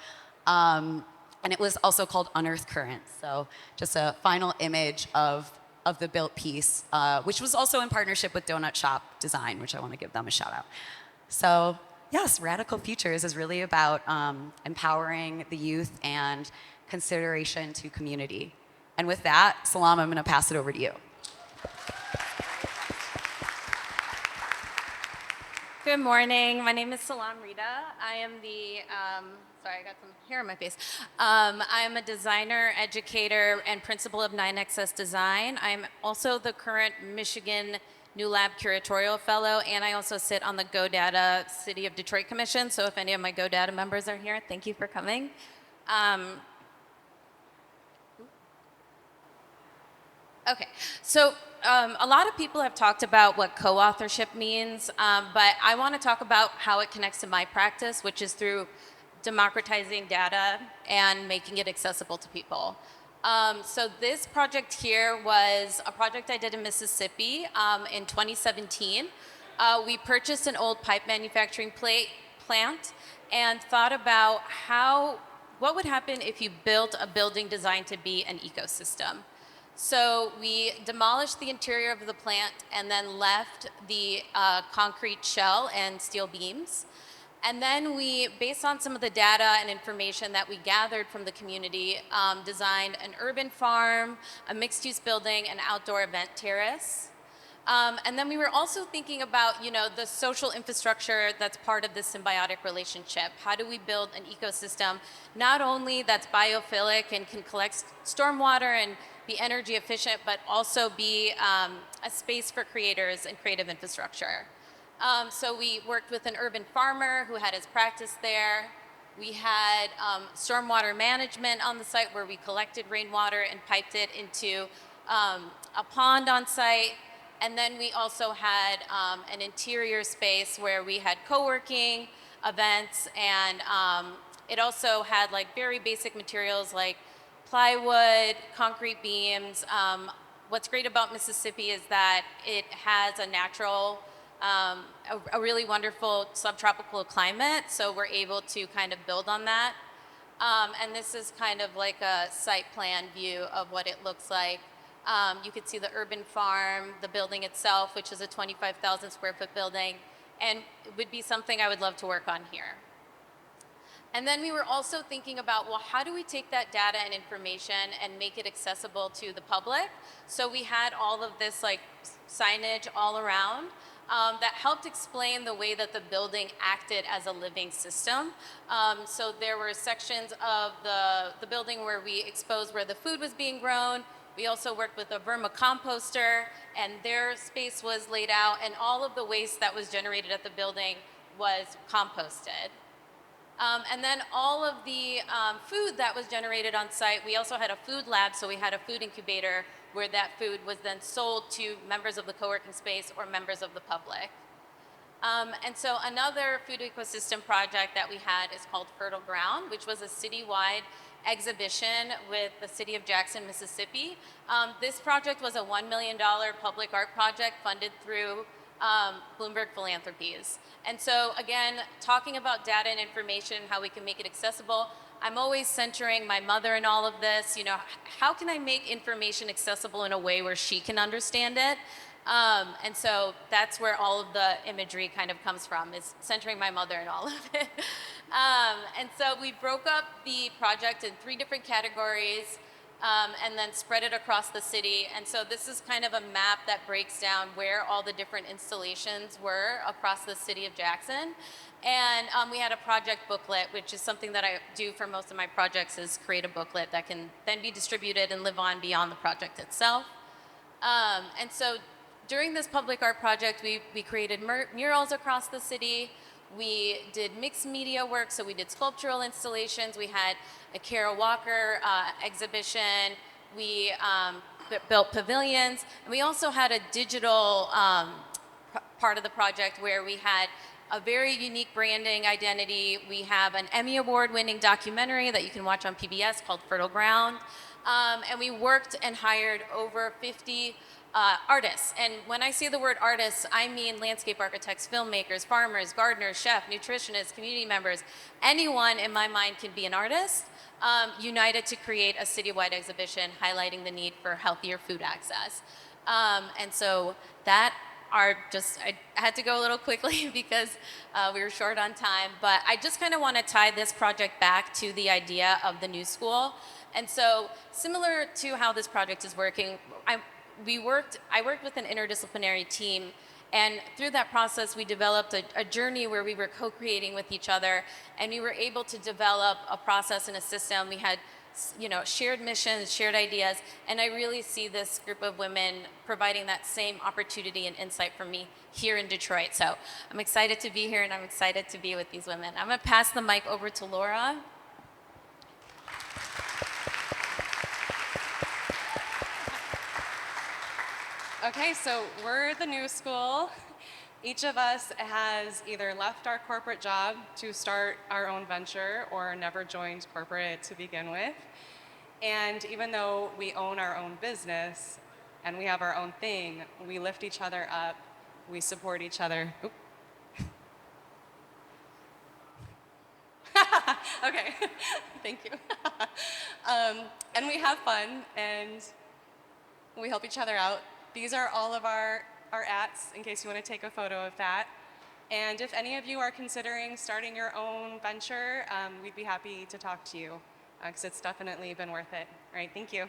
and it was also called Unearthed Currents. So just a final image of the built piece, which was also in partnership with Donut Shop Design, which I want to give them a shout out. So yes, Radical Futures is really about empowering the youth and consideration to community. And with that, Salam, I'm going to pass it over to you. Good morning. My name is Salam Rita. I am the, sorry, I got some hair on my face. I'm a designer, educator, and principal of 9XS Design. I'm also the current Michigan New Lab Curatorial Fellow, and I also sit on the GoDadda City of Detroit Commission. So if any of my GoDadda members are here, thank you for coming. Okay, so a lot of people have talked about what co-authorship means, but I want to talk about how it connects to my practice, which is through democratizing data and making it accessible to people. So this project here was a project I did in Mississippi in 2017. We purchased an old pipe manufacturing plant and thought about what would happen if you built a building designed to be an ecosystem. So we demolished the interior of the plant and then left the concrete shell and steel beams. And then we, based on some of the data and information that we gathered from the community, designed an urban farm, a mixed-use building, an outdoor event terrace. And then we were also thinking about, the social infrastructure that's part of this symbiotic relationship. How do we build an ecosystem not only that's biophilic and can collect stormwater and be energy efficient, but also be a space for creators and creative infrastructure. So we worked with an urban farmer who had his practice there. We had stormwater management on the site where we collected rainwater and piped it into a pond on site. And then we also had an interior space where we had co-working events, and it also had like very basic materials like plywood, concrete beams. What's great about Mississippi is that it has a natural, a really wonderful subtropical climate, so we're able to kind of build on that. And this is kind of like a site plan view of what it looks like. You could see the urban farm, the building itself, which is a 25,000 square foot building, and it would be something I would love to work on here. And then we were also thinking about, well, how do we take that data and information and make it accessible to the public? So we had all of this like signage all around. that helped explain the way that the building acted as a living system. So there were sections of the building where we exposed where the food was being grown. We also worked with a vermicomposter, and their space was laid out, and all of the waste that was generated at the building was composted. And then all of the food that was generated on site, we also had a food lab, so we had a food incubator where that food was then sold to members of the co-working space or members of the public. And so another food ecosystem project that we had is called Fertile Ground, which was a citywide exhibition with the city of Jackson, Mississippi. This project was a $1 million public art project funded through Bloomberg Philanthropies. And so again, talking about data and information, how we can make it accessible, I'm always centering my mother in all of this. You know, how can I make information accessible in a way where she can understand it? And so that's where all of the imagery kind of comes from, is centering my mother in all of it. And so we broke up the project in 3 different categories, and then spread it across the city. And so this is kind of a map that breaks down where all the different installations were across the city of Jackson. And we had a project booklet, which is something that I do for most of my projects, is create a booklet that can then be distributed and live on beyond the project itself. And so during this public art project, we created murals across the city. We did mixed media work, so we did sculptural installations. We had a Kara Walker exhibition. We built pavilions. And we also had a digital part of the project where we had a very unique branding identity. We have an Emmy Award-winning documentary that you can watch on PBS called Fertile Ground. And we worked and hired over 50 artists. And when I say the word artists, I mean landscape architects, filmmakers, farmers, gardeners, chefs, nutritionists, community members. Anyone in my mind can be an artist, united to create a citywide exhibition highlighting the need for healthier food access. And so that are just, I had to go a little quickly because we were short on time, but I just kind of want to tie this project back to the idea of the new school. And so similar to how this project is working, I worked with an interdisciplinary team, and through that process we developed a journey where we were co-creating with each other, and we were able to develop a process and a system. We had, you know, shared missions, shared ideas, and I really see this group of women providing that same opportunity and insight for me here in Detroit. So I'm excited to be here, and I'm excited to be with these women. I'm gonna pass the mic over to Laura. Okay, so we're the new school. Each of us has either left our corporate job to start our own venture or never joined corporate to begin with. And even though we own our own business and we have our own thing, we lift each other up, we support each other. Oop. Okay, thank you. And we have fun and we help each other out. These are all of our ats, in case you want to take a photo of that. And if any of you are considering starting your own venture, we'd be happy to talk to you, because it's definitely been worth it. All right, thank you.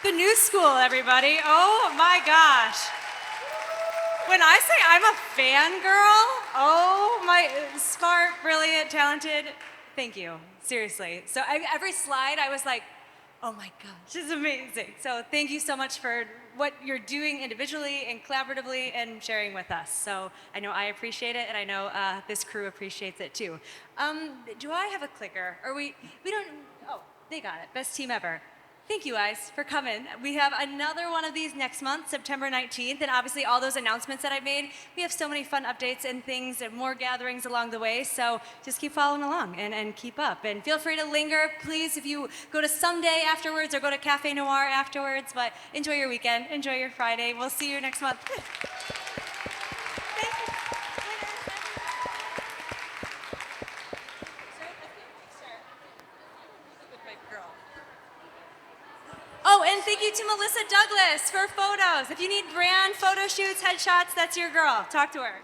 The new school, everybody. Oh my gosh. When I say I'm a fangirl, oh my, smart, brilliant, talented, thank you. Seriously. So every slide I was like, oh my gosh, this is amazing. So thank you so much for what you're doing individually and collaboratively and sharing with us. So I know I appreciate it, and I know this crew appreciates it too. Do I have a clicker? Or we don't, oh, they got it. Best team ever. Thank you guys for coming. We have another one of these next month, September 19th, and obviously all those announcements that I made, we have so many fun updates and things and more gatherings along the way, so just keep following along and keep up. And feel free to linger, please, if you go to Someday afterwards or go to Cafe Noir afterwards, but enjoy your weekend, enjoy your Friday. We'll see you next month. Oh, and thank you to Melissa Douglas for photos. If you need brand photo shoots, headshots, that's your girl. Talk to her.